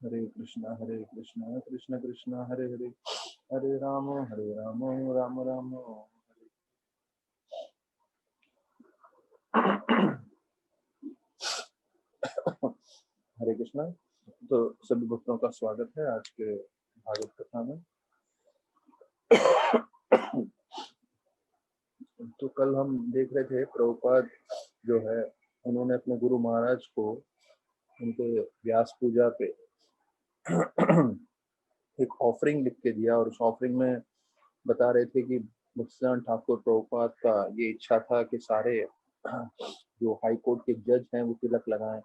हरे कृष्णा कृष्ण कृष्ण हरे हरे, हरे राम राम राम हरे। हरे कृष्णा। तो सभी भक्तों का स्वागत है आज के भागवत कथा में। तो कल हम देख रहे थे प्रभुपाद जो है उन्होंने अपने गुरु महाराज को उनके व्यास पूजा पे एक ऑफरिंग लिख के दिया, और उस ऑफरिंग में बता रहे थे कि भक्तिसिद्धांत ठाकुर प्रभुपाद का ये इच्छा था कि सारे जो हाई कोर्ट के जज हैं वो तिलक लगाएं,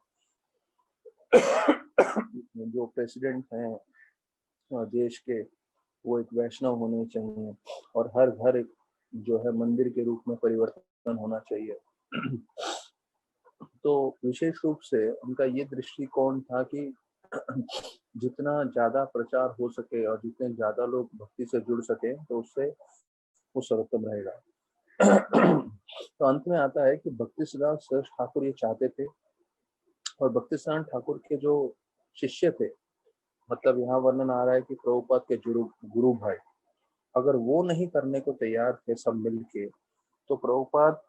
जो प्रेसिडेंट हैं देश के वो एक वैष्णव होने चाहिए, और हर घर एक जो है मंदिर के रूप में परिवर्तन होना चाहिए। तो विशेष रूप से उनका ये दृष्टिकोण था कि जितना ज्यादा प्रचार हो सके और जितने ज्यादा लोग भक्ति से जुड़ सके तो उससे वो सर्वोत्तम रहेगा। तो अंत में आता है कि भक्ति सिद्धांत सरस्वती ठाकुर ये चाहते थे, और भक्ति सिद्धांत ठाकुर के जो शिष्य थे, मतलब यहाँ वर्णन आ रहा है कि प्रभुपाद के गुरु भाई अगर वो नहीं करने को तैयार थे सब मिलके, तो प्रभुपाद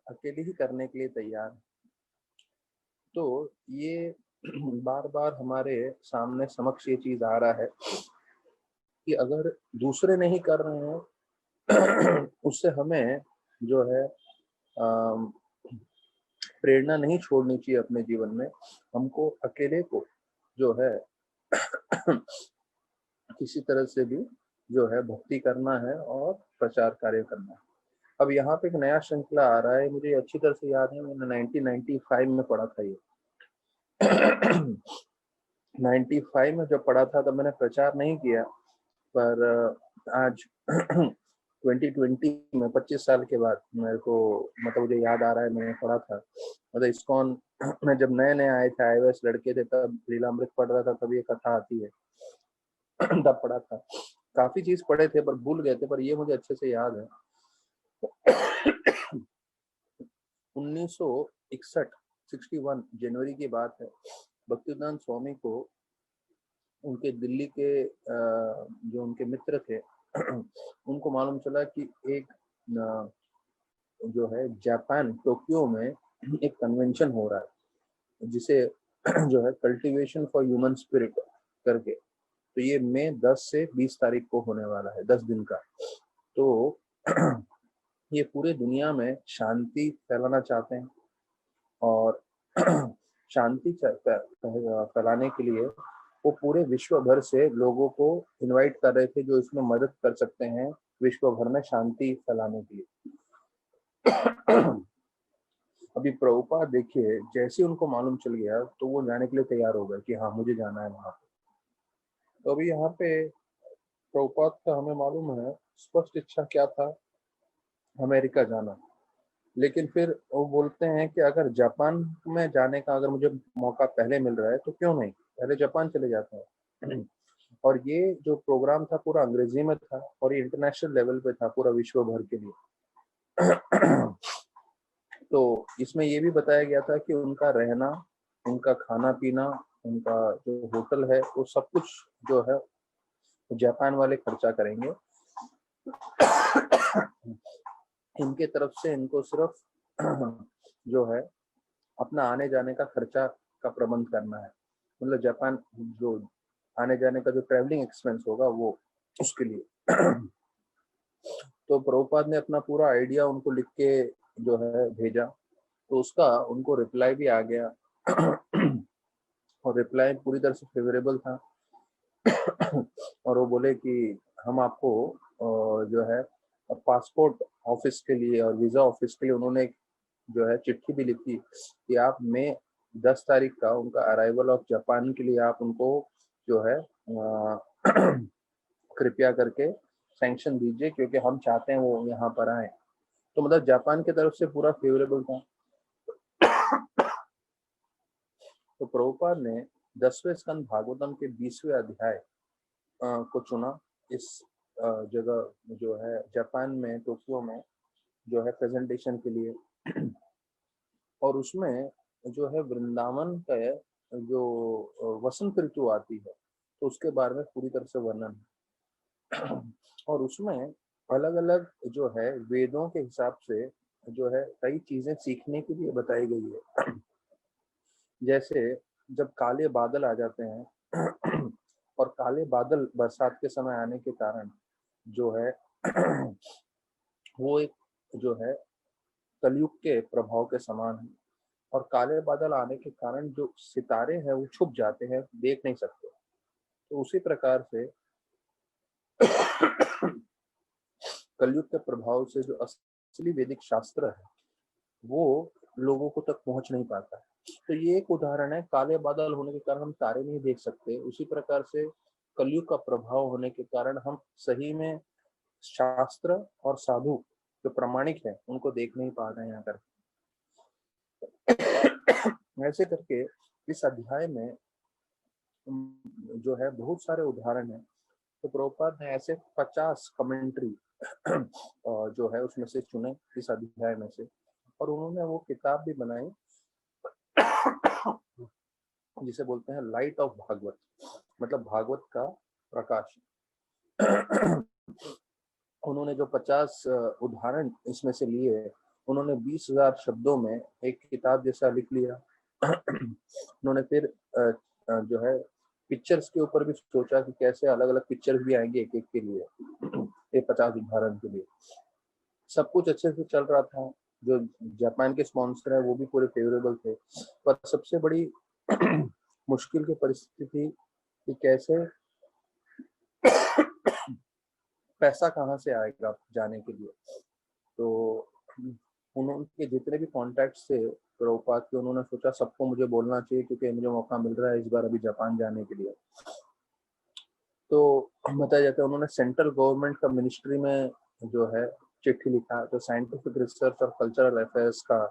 अकेले ही करने के लिए तैयार। तो ये बार बार हमारे सामने समक्ष ये चीज आ रहा है कि अगर दूसरे नहीं कर रहे हैं उससे हमें जो है प्रेरणा नहीं छोड़नी चाहिए अपने जीवन में। हमको अकेले को जो है किसी तरह से भी जो है भक्ति करना है और प्रचार कार्य करना है। अब यहाँ पे एक नया श्रृंखला आ रहा है, मुझे अच्छी तरह से याद है, मैंने 1995 में पढ़ा था ये। 95 में जब पढ़ा था तब मैंने प्रचार नहीं किया, पर आज 2020 में 25 साल के बाद मेरे को मतलब मुझे याद आ रहा है मैंने पढ़ा था। मतलब इस्कॉन में जब नए नए आए थे iOS लड़के थे तब लीलामृत पढ़ रहा था, तब ये कथा आती है। तब पढ़ा था, काफी चीज पढ़े थे पर भूल गए थे, पर ये मुझे अच्छे से याद है। 1961 जनवरी की बात है। भक्तिवेदांत स्वामी को उनके दिल्ली के जो उनके मित्र थे उनको मालूम चला कि एक जो है जापान टोक्यो में एक कन्वेंशन हो रहा है जिसे जो है कल्टीवेशन फॉर ह्यूमन स्पिरिट करके, तो ये मई 10 से 20 तारीख को होने वाला है, 10 दिन का। तो ये पूरे दुनिया में शांति फैलाना चाहते हैं, और शांति फैलाने के लिए वो पूरे विश्व भर से लोगों को इनवाइट कर रहे थे जो इसमें मदद कर सकते हैं विश्व भर में शांति फैलाने के लिए। अभी प्रभुपाद देखिए, जैसे उनको मालूम चल गया तो वो जाने के लिए तैयार हो गए कि हाँ मुझे जाना है वहां पे। तो अभी यहाँ पे प्रभुपाद का हमें मालूम है स्पष्ट इच्छा क्या था, अमेरिका जाना। लेकिन फिर वो बोलते हैं कि अगर जापान में जाने का अगर मुझे मौका पहले मिल रहा है तो क्यों नहीं, पहले जापान चले जाते हैं। और ये जो प्रोग्राम था पूरा अंग्रेजी में था, और ये इंटरनेशनल लेवल पे था पूरा विश्व भर के लिए। तो इसमें ये भी बताया गया था कि उनका रहना, उनका खाना पीना, उनका जो होटल है वो सब कुछ जो है जापान वाले खर्चा करेंगे। इनके तरफ से इनको सिर्फ जो है अपना आने जाने का खर्चा का प्रबंध करना है, मतलब जापान जो आने जाने का जो ट्रैवलिंग एक्सपेंस होगा वो उसके लिए। तो प्रभुपाद ने अपना पूरा आइडिया उनको लिख के जो है भेजा, तो उसका उनको रिप्लाई भी आ गया। और रिप्लाई पूरी तरह से फेवरेबल था। और वो बोले कि हम आपको जो है पासपोर्ट ऑफिस के लिए और वीजा ऑफिस के लिए उन्होंने जो है चिट्ठी भी लिखी कि आप मई 10 तारीख का उनका अराइवल ऑफ जापान के लिए आप उनको जो है कृपया करके सैंक्शन दीजिए, क्योंकि हम चाहते हैं वो यहाँ पर आए। तो मतलब जापान की तरफ से पूरा फेवरेबल था। तो प्रभुपाद ने 10वें स्कंद भागवतम के 20वें अध्याय को चुना इस जगह जो है जापान में टोक्यो में जो है प्रेजेंटेशन के लिए। और उसमें जो है वृंदावन का जो वसंत ऋतु आती है तो उसके बारे में पूरी तरह से वर्णन है। और उसमें अलग अलग जो है वेदों के हिसाब से जो है कई चीजें सीखने के लिए बताई गई है। जैसे जब काले बादल आ जाते हैं और काले बादल बरसात के समय आने के कारण जो है वो एक जो है कलयुग के प्रभाव के समान है। और काले बादल आने के कारण जो सितारे हैं वो छुप जाते हैं, देख नहीं सकते। तो उसी प्रकार से कलयुग के प्रभाव से जो असली वैदिक शास्त्र है वो लोगों को तक पहुंच नहीं पाता है। तो ये एक उदाहरण है, काले बादल होने के कारण हम तारे नहीं देख सकते। उसी प्रकार से कलयुग का प्रभाव होने के कारण हम सही में शास्त्र और साधु जो प्रामाणिक है उनको देख नहीं पा रहे हैं यहाँ कर। ऐसे करके इस अध्याय में जो है बहुत सारे उदाहरण है। तो प्रभुपाद ने ऐसे 50 कमेंट्री जो है उसमें से चुने इस अध्याय में से, और उन्होंने वो किताब भी बनाई जिसे बोलते हैं लाइट ऑफ भागवत, मतलब भागवत का प्रकाश। उन्होंने जो 50 उदाहरण इसमें से लिए, उन्होंने 20,000 शब्दों में एक किताब जैसा लिख लिया। उन्होंने फिर जो है पिक्चर्स के ऊपर भी सोचा कि कैसे अलग अलग पिक्चर्स भी आएंगे एक एक के लिए, ये 50 उदाहरण के लिए। सब कुछ अच्छे से चल रहा था, जो जापान के स्पॉन्सर है वो भी पूरे फेवरेबल थे। पर सबसे बड़ी मुश्किल की परिस्थिति थी कि कैसे पैसा कहाँ से आएगा जाने के लिए। तो उनके जितने भी कॉन्टैक्ट्स थे प्रभुपाद के, उन्होंने सोचा सबको मुझे बोलना चाहिए क्योंकि मुझे मौका मिल रहा है इस बार अभी जापान जाने के लिए। तो बताया जाता है उन्होंने सेंट्रल गवर्नमेंट का मिनिस्ट्री में जो है चिट्ठी लिखा, जो साइंटिफिक रिसर्च और कल्चरल अफेयर्स का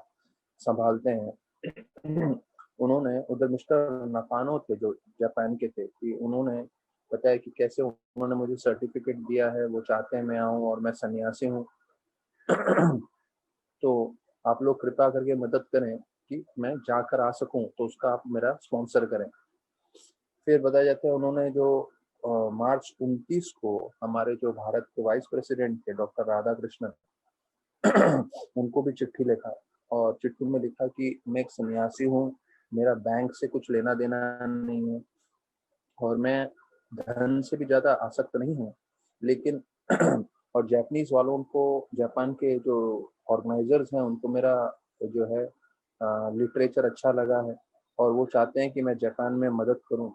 संभालते हैं। उन्होंने उधर मिस्टर नकानो थे जो जापान के थे, कि उन्होंने बताया कि कैसे उन्होंने मुझे सर्टिफिकेट दिया है, वो चाहते हैं मैं आऊँ और मैं सन्यासी हूँ। तो आप लोग कृपा करके मदद करें कि मैं जाकर आ सकूं, तो उसका आप मेरा स्पॉन्सर करें। फिर बताया जाता है उन्होंने जो मार्च 29 को हमारे जो भारत के वाइस प्रेसिडेंट थे डॉक्टर राधाकृष्णन, उनको भी चिट्ठी लिखा, और चिट्ठी में लिखा कि मैं एक सन्यासी हूँ, मेरा बैंक से कुछ लेना देना नहीं है और मैं धन से भी ज्यादा आसक्त नहीं हूँ, लेकिन और जापानीज वालों को, जापान के जो ऑर्गेनाइजर्स हैं उनको मेरा जो है लिटरेचर अच्छा लगा है और वो चाहते हैं कि मैं जापान में मदद करूं।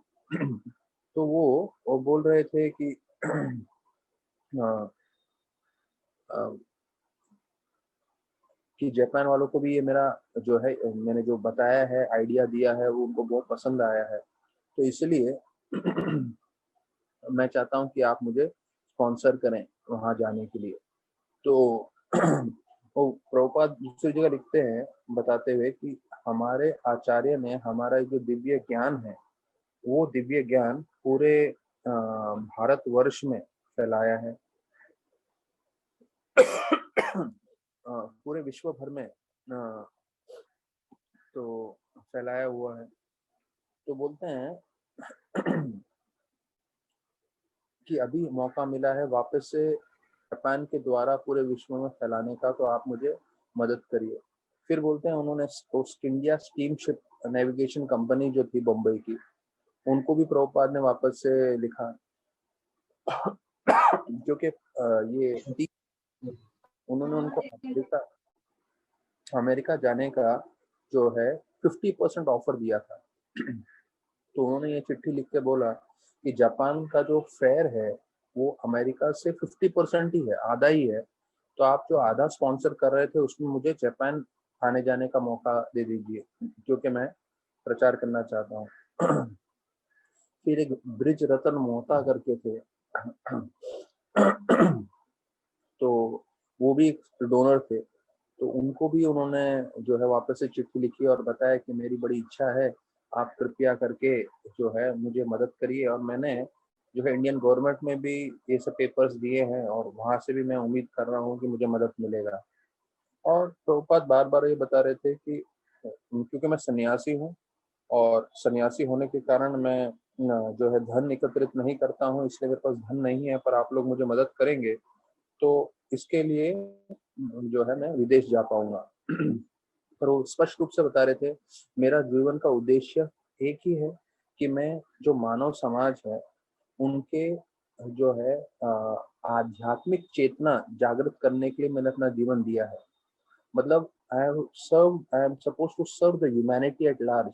तो वो बोल रहे थे कि कि जापान वालों को भी ये मेरा जो है मैंने जो बताया है, आइडिया दिया है, वो उनको बहुत पसंद आया है। तो इसलिए मैं चाहता हूँ कि आप मुझे स्पॉन्सर करें वहां जाने के लिए। तो वो प्रभुपाद दूसरी जगह लिखते हैं बताते हुए कि हमारे आचार्य ने हमारा जो दिव्य ज्ञान है वो दिव्य ज्ञान पूरे भारतवर्ष में फैलाया है। पूरे विश्व भर में तो फैलाया हुआ है। तो बोलते हैं कि अभी मौका मिला है वापस से जापान के द्वारा पूरे विश्व में फैलाने का, तो आप मुझे मदद करिए। फिर बोलते हैं उन्होंने east India steamship navigation company जो थी बम्बई की, उनको भी प्रभुपाद ने वापस से लिखा, जो कि ये उन्होंने उनको अमेरिका जाने का जो है 50% ऑफर दिया था। तो उन्होंने ये चिट्ठी लिख के बोला कि जापान का जो फेयर है वो अमेरिका से 50% ही है, आधा ही है। तो आप जो आधा स्पॉन्सर कर रहे थे उसमें मुझे जापान आने जाने का मौका दे दीजिए, क्योंकि मैं प्रचार करना चाहता हूँ। फिर एक ब्रिज रतन मोहता करके थे, तो वो भी डोनर थे। तो उनको भी उन्होंने जो है वापस से चिट्ठी लिखी और बताया कि मेरी बड़ी इच्छा है, आप कृपया करके जो है मुझे मदद करिए। और मैंने जो है इंडियन गवर्नमेंट में भी ये सब पेपर्स दिए हैं और वहां से भी मैं उम्मीद कर रहा हूँ कि मुझे मदद मिलेगा। और प्रभुपाद बार बार ये बता रहे थे कि क्योंकि क्योंकि मैं सन्यासी हूँ और सन्यासी होने के कारण मैं जो है धन एकत्रित नहीं करता हूँ, इसलिए मेरे पास धन नहीं है, पर आप लोग मुझे मदद करेंगे तो इसके लिए जो है मैं विदेश जा पाऊंगा। पर वो स्पष्ट रूप से बता रहे थे, मेरा जीवन का उद्देश्य एक ही है कि मैं जो मानव समाज है उनके जो है आध्यात्मिक चेतना जागृत करने के लिए मैंने अपना जीवन दिया है। मतलब I am suppose to serve the humanity at large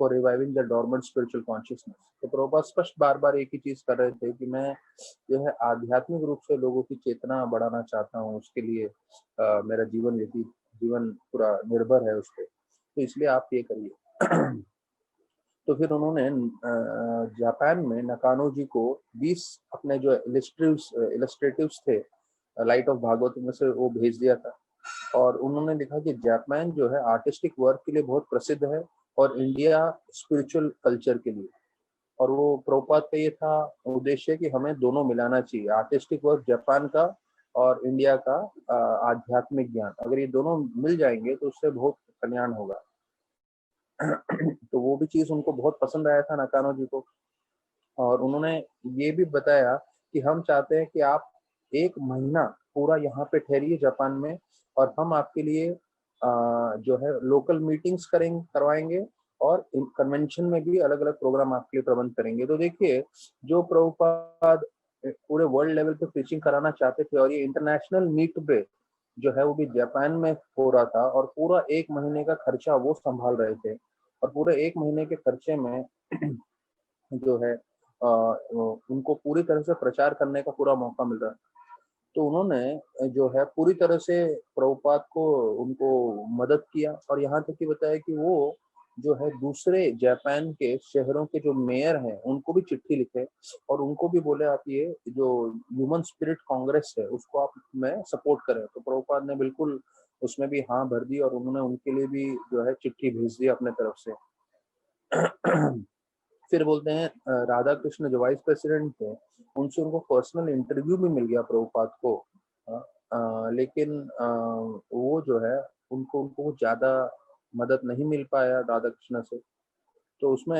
for reviving the dormant spiritual consciousness. तो प्रभुपाद स्पष्ट बार बार एक ही चीज कर रहे थे कि मैं जो है आध्यात्मिक रूप से लोगों की चेतना बढ़ाना चाहता हूँ, उसके लिए मेरा जीवन पूरा निर्भर है उस पर, तो इसलिए आप ये करिए। तो फिर उन्होंने जापान में नकानो जी को 20 अपने जो इलस्ट्रेटिव्स थे लाइट ऑफ भागवत में से वो भेज दिया था, और उन्होंने लिखा कि जापान जो है आर्टिस्टिक वर्क के लिए बहुत प्रसिद्ध है और इंडिया स्पिरिचुअल कल्चर के लिए। और वो प्रभुपाद का ये था उद्देश्य कि हमें दोनों मिलाना चाहिए, आर्टिस्टिक वर्क जापान का और इंडिया का आध्यात्मिक ज्ञान, अगर ये दोनों मिल जाएंगे तो उससे बहुत कल्याण होगा। तो वो भी चीज उनको बहुत पसंद आया था नकानो जी को, और उन्होंने ये भी बताया कि हम चाहते हैं कि आप 1 महीना पूरा यहाँ पे ठहरिए जापान में, और हम आपके लिए जो है लोकल मीटिंग्स करवाएंगे और कन्वेंशन में भी अलग अलग प्रोग्राम आपके लिए प्रबंध करेंगे। तो देखिए, जो प्रभुपाद पूरे वर्ल्ड लेवल पे टीचिंग कराना चाहते थे, और ये इंटरनेशनल मीट पे जो है वो भी जापान में हो रहा था, और पूरा 1 महीने का खर्चा वो संभाल रहे थे, और पूरे 1 महीने के खर्चे में जो है उनको पूरी तरह से प्रचार करने का पूरा मौका मिल रहा है। तो उन्होंने जो है पूरी तरह से प्रभुपाद को उनको मदद किया, और यहाँ तक कि बताया कि वो जो है दूसरे जापान के शहरों के जो मेयर हैं उनको भी चिट्ठी लिखे, और उनको भी बोले आप ये जो ह्यूमन स्पिरिट कांग्रेस है उसको आप में सपोर्ट करें। तो प्रभुपाद ने बिल्कुल उसमें भी हाँ भर दी, और उन्होंने उनके लिए भी जो है चिट्ठी भेज दी अपने तरफ से। फिर बोलते हैं राधा कृष्ण जो वाइस प्रेसिडेंट थे, उनसे उनको पर्सनल इंटरव्यू भी मिल गया प्रभुपाद को, लेकिन वो जो है उनको ज्यादा मदद नहीं मिल पाया राधा कृष्ण से। तो उसमें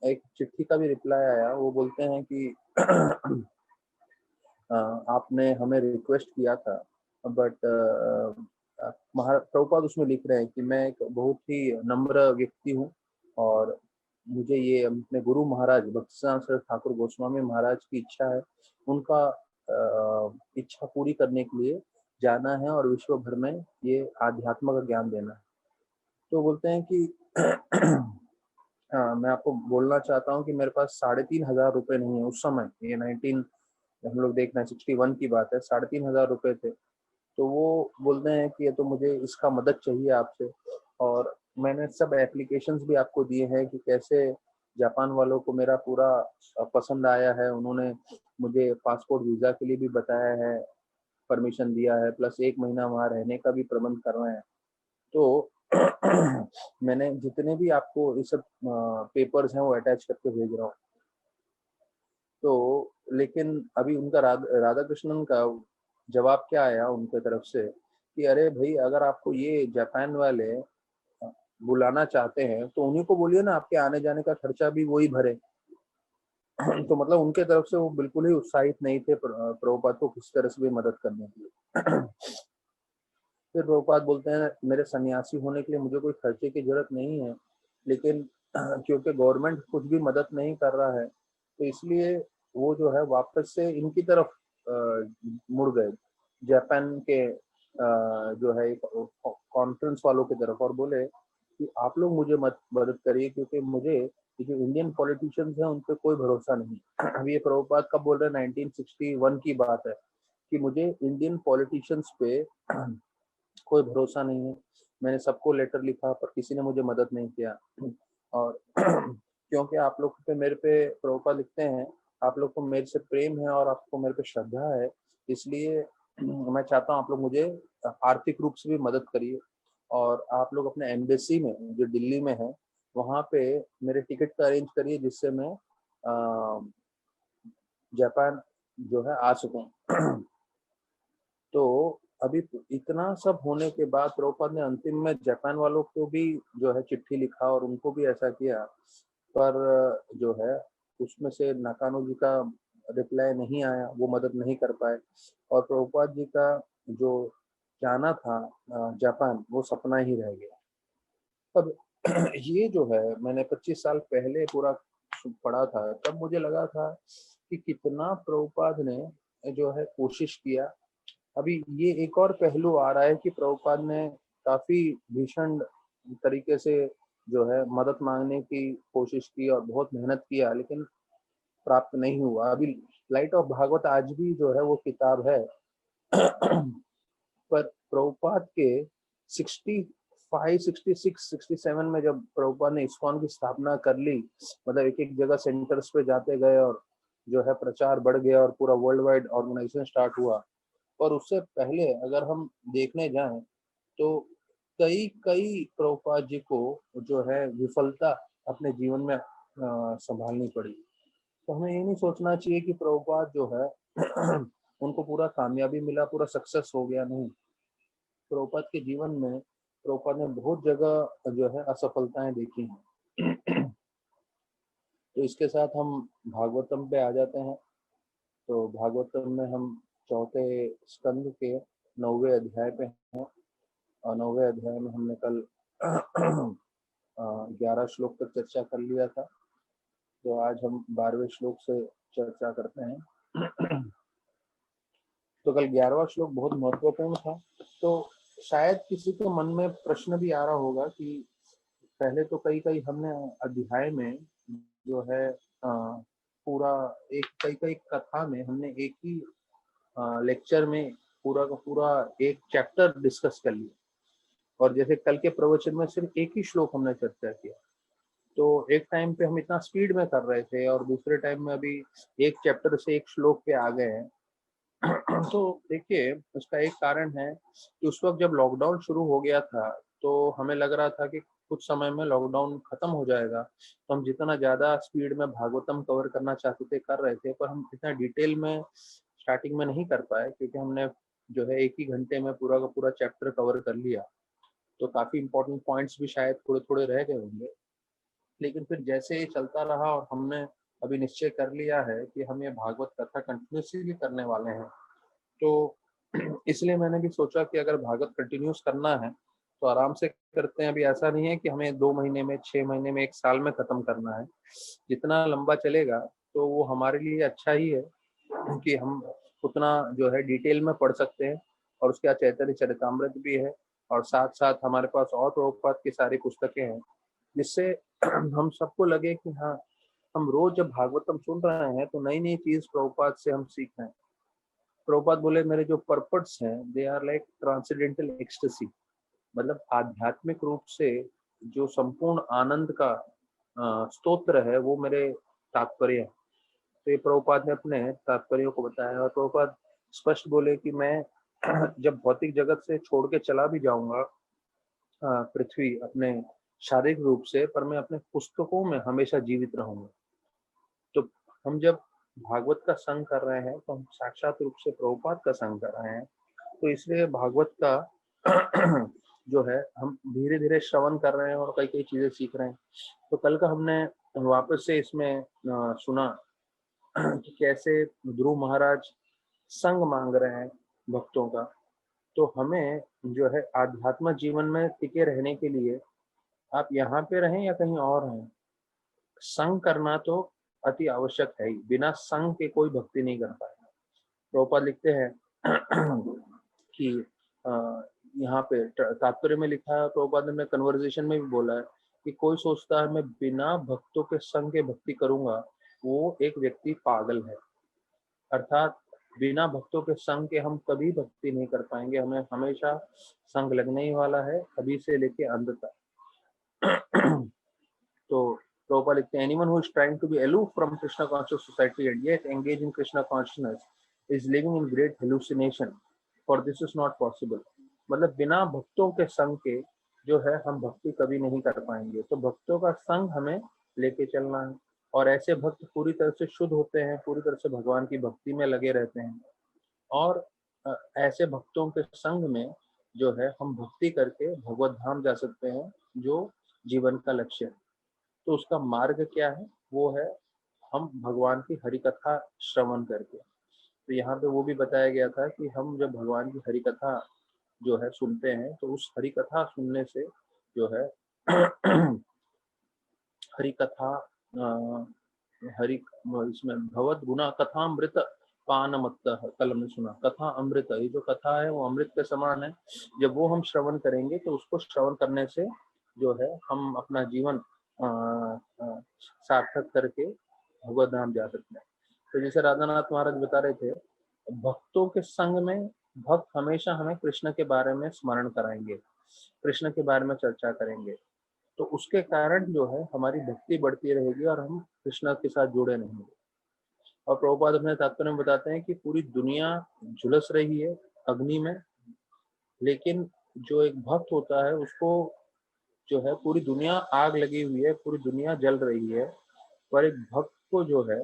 एक चिट्ठी का भी रिप्लाई आया, वो बोलते हैं कि आपने हमें रिक्वेस्ट किया था, बट प्रभुपाद उसमें लिख रहे हैं कि मैं एक बहुत ही नम्र व्यक्ति हूँ, और मुझे ये अपने गुरु महाराज भक्तिसिद्धांत ठाकुर गोस्वामी महाराज की इच्छा है, उनका इच्छा पूरी करने के लिए जाना है और विश्व भर में ये आध्यात्म का ज्ञान देना है। तो बोलते हैं कि मैं आपको बोलना चाहता हूँ कि मेरे पास 3,500 रुपए नहीं है उस समय, ये 19 हम लोग देख रहे हैं 61 की बात है, 3,500 रुपए थे। तो वो बोलते हैं कि ये तो मुझे इसका मदद चाहिए आपसे, और मैंने सब एप्लीकेशंस भी आपको दिए हैं कि कैसे जापान वालों को मेरा पूरा पसंद आया है, उन्होंने मुझे पासपोर्ट वीजा के लिए भी बताया है, परमिशन दिया है, प्लस 1 महीना वहाँ रहने का भी प्रबंध कर रहे हैं। तो मैंने जितने भी आपको ये सब पेपर्स हैं वो अटैच करके भेज रहा हूँ। तो लेकिन अभी उनका राधा कृष्णन का जवाब क्या आया उनके तरफ से कि अरे भाई, अगर आपको ये जापान वाले बुलाना चाहते हैं तो उन्हीं को बोलिए ना, आपके आने जाने का खर्चा भी वही भरे। तो मतलब उनके तरफ से वो बिल्कुल ही उत्साहित नहीं थे प्रभुपाद को किसी तरह से भी मदद करने के लिए। फिर प्रभुपाद बोलते हैं, मेरे सन्यासी होने के लिए मुझे कोई खर्चे की जरूरत नहीं है, लेकिन क्योंकि गवर्नमेंट कुछ भी मदद नहीं कर रहा है, तो इसलिए वो जो है वापस से इनकी तरफ मुड़ गए, जापान के जो है कॉन्फ्रेंस वालों की तरफ, और बोले कि आप लोग मुझे मदद करिए, क्योंकि मुझे जो इंडियन पॉलिटिशियंस हैं उन पर कोई भरोसा नहीं। अभी ये प्रभुपाद कब बोल रहे हैं, 1961 की बात है, कि मुझे इंडियन पॉलिटिशियंस पे कोई भरोसा नहीं है। मैंने सबको लेटर लिखा पर किसी ने मुझे मदद नहीं किया, और क्योंकि आप लोग पे मेरे पे प्रभुपाद लिखते हैं, आप लोग को मेरे से प्रेम है और आपको मेरे पे श्रद्धा है, इसलिए मैं चाहता हूँ आप लोग मुझे आर्थिक रूप से भी मदद करिए, और आप लोग अपने एम्बेसी में जो दिल्ली में है वहाँ पे मेरे टिकट का अरेंज करिए, जिससे मैं जापान जो है आ सकूँ। तो अभी इतना सब होने के बाद प्रभुपाद ने अंतिम में जापान वालों को भी जो है चिट्ठी लिखा और उनको भी ऐसा किया, पर जो है उसमें से नाकानो जी का रिप्लाई नहीं आया, वो मदद नहीं कर पाए और प्रभुपाद जी का जो जाना था जापान, वो सपना ही रह गया। अब ये जो है मैंने 25 साल पहले पूरा पढ़ा था, तब मुझे लगा था कि कितना प्रभुपाद ने जो है कोशिश किया। अभी ये एक और पहलू आ रहा है कि प्रभुपाद ने काफी भीषण तरीके से जो है मदद मांगने की कोशिश की और बहुत मेहनत किया, लेकिन प्राप्त नहीं हुआ। अभी लाइट ऑफ भागवत आज भी जो है वो किताब है पर प्रभुपाद के 65, 66, 67 में जब प्रभुपाद ने इस्कॉन की स्थापना कर ली, मतलब एक एक जगह सेंटर्स पे जाते गए और जो है प्रचार बढ़ गया और पूरा वर्ल्ड वाइड ऑर्गेनाइजेशन स्टार्ट हुआ। और उससे पहले अगर हम देखने जाएं तो कई कई प्रभुपाद जी को जो है विफलता अपने जीवन में संभालनी पड़ी। तो हमें ये नहीं सोचना चाहिए कि प्रभुपाद जो है उनको पूरा कामयाबी मिला, पूरा सक्सेस हो गया, नहीं। प्रभुपाद के जीवन में प्रभुपाद ने बहुत जगह जो है असफलताएं देखी हैं। तो इसके साथ हम भागवतम पे आ जाते हैं। तो भागवतम में हम चौथे स्कंद के 9वें अध्याय पे हैं और 9वें अध्याय में हमने कल 11 श्लोक तक चर्चा कर लिया था। तो आज हम 12वें श्लोक से चर्चा करते हैं। तो कल 11वां श्लोक बहुत महत्वपूर्ण था। तो शायद किसी के मन में प्रश्न भी आ रहा होगा कि पहले तो कई कई हमने अध्याय में जो है पूरा एक कई कई कथा में हमने एक ही लेक्चर में पूरा का पूरा एक चैप्टर डिस्कस कर लिया, और जैसे कल के प्रवचन में सिर्फ एक ही श्लोक हमने चर्चा किया। तो एक टाइम पे हम इतना स्पीड में कर रहे थे और दूसरे टाइम में अभी एक चैप्टर से एक श्लोक पे आ गए हैं। तो देखिए उसका एक कारण है कि उस वक्त जब लॉकडाउन शुरू हो गया था तो हमें लग रहा था कि कुछ समय में लॉकडाउन खत्म हो जाएगा, तो हम जितना ज्यादा स्पीड में भागवतम कवर करना चाहते थे कर रहे थे, पर हम इतना डिटेल में स्टार्टिंग में नहीं कर पाए क्योंकि हमने जो है एक ही घंटे में पूरा का पूरा चैप्टर कवर कर लिया। तो काफी इंपॉर्टेंट पॉइंट्स भी शायद थोड़े थोड़े रह गए होंगे। लेकिन फिर जैसे ये चलता रहा और हमने अभी निश्चय कर लिया है कि हम ये भागवत कथा कंटिन्यूसली करने वाले हैं, तो इसलिए मैंने भी सोचा कि अगर भागवत कंटिन्यूस करना है तो आराम से करते हैं। अभी ऐसा नहीं है कि हमें 2 महीने में, 6 महीने में, 1 साल में खत्म करना है। जितना लंबा चलेगा तो वो हमारे लिए अच्छा ही है कि हम उतना जो है डिटेल में पढ़ सकते हैं। और उसके बाद चैतन्य चरितमृत भी है और साथ साथ हमारे पास और प्रभुपाद की सारी पुस्तकें हैं, जिससे हम सबको लगे कि हाँ, हम रोज जब भागवतम सुन रहे हैं तो नई नई चीज प्रभुपाद से हम सीख रहे हैं। प्रभुपाद बोले मेरे जो पर्पट्स हैं they are like transcendental ecstasy, मतलब आध्यात्मिक रूप से जो संपूर्ण आनंद का स्तोत्र है वो मेरे तात्पर्य है। तो ये प्रभुपाद ने अपने तात्पर्यों को बताया और प्रभुपाद स्पष्ट बोले कि मैं जब भौतिक जगत से छोड़ के चला भी जाऊंगा पृथ्वी अपने शारीरिक रूप से, पर मैं अपने पुस्तकों में हमेशा जीवित रहूंगा। तो हम जब भागवत का संग कर रहे हैं तो हम साक्षात रूप से प्रभुपाद का संग कर रहे हैं। तो इसलिए भागवत का जो है हम धीरे धीरे श्रवण कर रहे हैं और कई कई चीजें सीख रहे हैं। तो कल का हमने वापस से इसमें सुना कि कैसे ध्रुव महाराज संग मांग रहे हैं भक्तों का। तो हमें जो है आध्यात्म जीवन में टिके रहने के लिए आप यहाँ पे रहें या कहीं और रहें, संग करना तो अति आवश्यक है ही। बिना संग के कोई भक्ति नहीं कर पाएगा। प्रभुपाद लिखते हैं कि यहाँ पे तात्पर्य में लिखा है, प्रभुपाद ने कन्वर्सेशन में भी बोला है कि कोई सोचता है मैं बिना भक्तों के संग के भक्ति करूंगा, वो एक व्यक्ति पागल है। अर्थात बिना भक्तों के संग के हम कभी भक्ति नहीं कर पाएंगे। हमें हमेशा संग लगने ही वाला है, अभी से लेके अंत तक। तो प्रभुपाद लिखते हैं anyone who is trying to be aloof from Krishna conscious society and yet engage in Krishna consciousness is living in great hallucination, for this is not possible। मतलब बिना भक्तों के संग के जो है हम भक्ति कभी नहीं कर पाएंगे। तो भक्तों का संग हमें लेके चलना है और ऐसे भक्त पूरी तरह से शुद्ध होते हैं, पूरी तरह से भगवान की भक्ति में लगे रहते हैं। और ऐसे भक्तों के संग में जो है हम भक्ति करके भगवत धाम जा सकते हैं, जो जीवन का लक्ष्य है। तो उसका मार्ग क्या है? वो है हम भगवान की हरि कथा श्रवण करके। तो यहाँ पे वो भी बताया गया था कि हम जब भगवान की हरि कथा जो है सुनते हैं, तो उस हरि कथा सुनने से जो है हरि कथा हरि इसमें भगवत गुना कथामृत पान मत, कल हमने सुना कथा अमृत, ये जो कथा है वो अमृत के समान है। जब वो हम श्रवण करेंगे तो उसको श्रवण करने से जो है हम अपना जीवन सार्थक करके भगवत धाम जा सकते हैं। तो जैसे राधानाथ महाराज बता रहे थे, भक्तों के संग में भक्त हमेशा हमें कृष्ण के बारे में स्मरण कराएंगे, कृष्ण के बारे में चर्चा करेंगे। तो उसके कारण जो है हमारी भक्ति बढ़ती रहेगी और हम कृष्ण के साथ जुड़े रहेंगे। और प्रभुपाद अपने तात्पर्य में बताते हैं कि पूरी दुनिया झुलस रही है अग्नि में, लेकिन जो एक भक्त होता है उसको जो है पूरी दुनिया आग लगी हुई है, पूरी दुनिया जल रही है, पर एक भक्त को जो है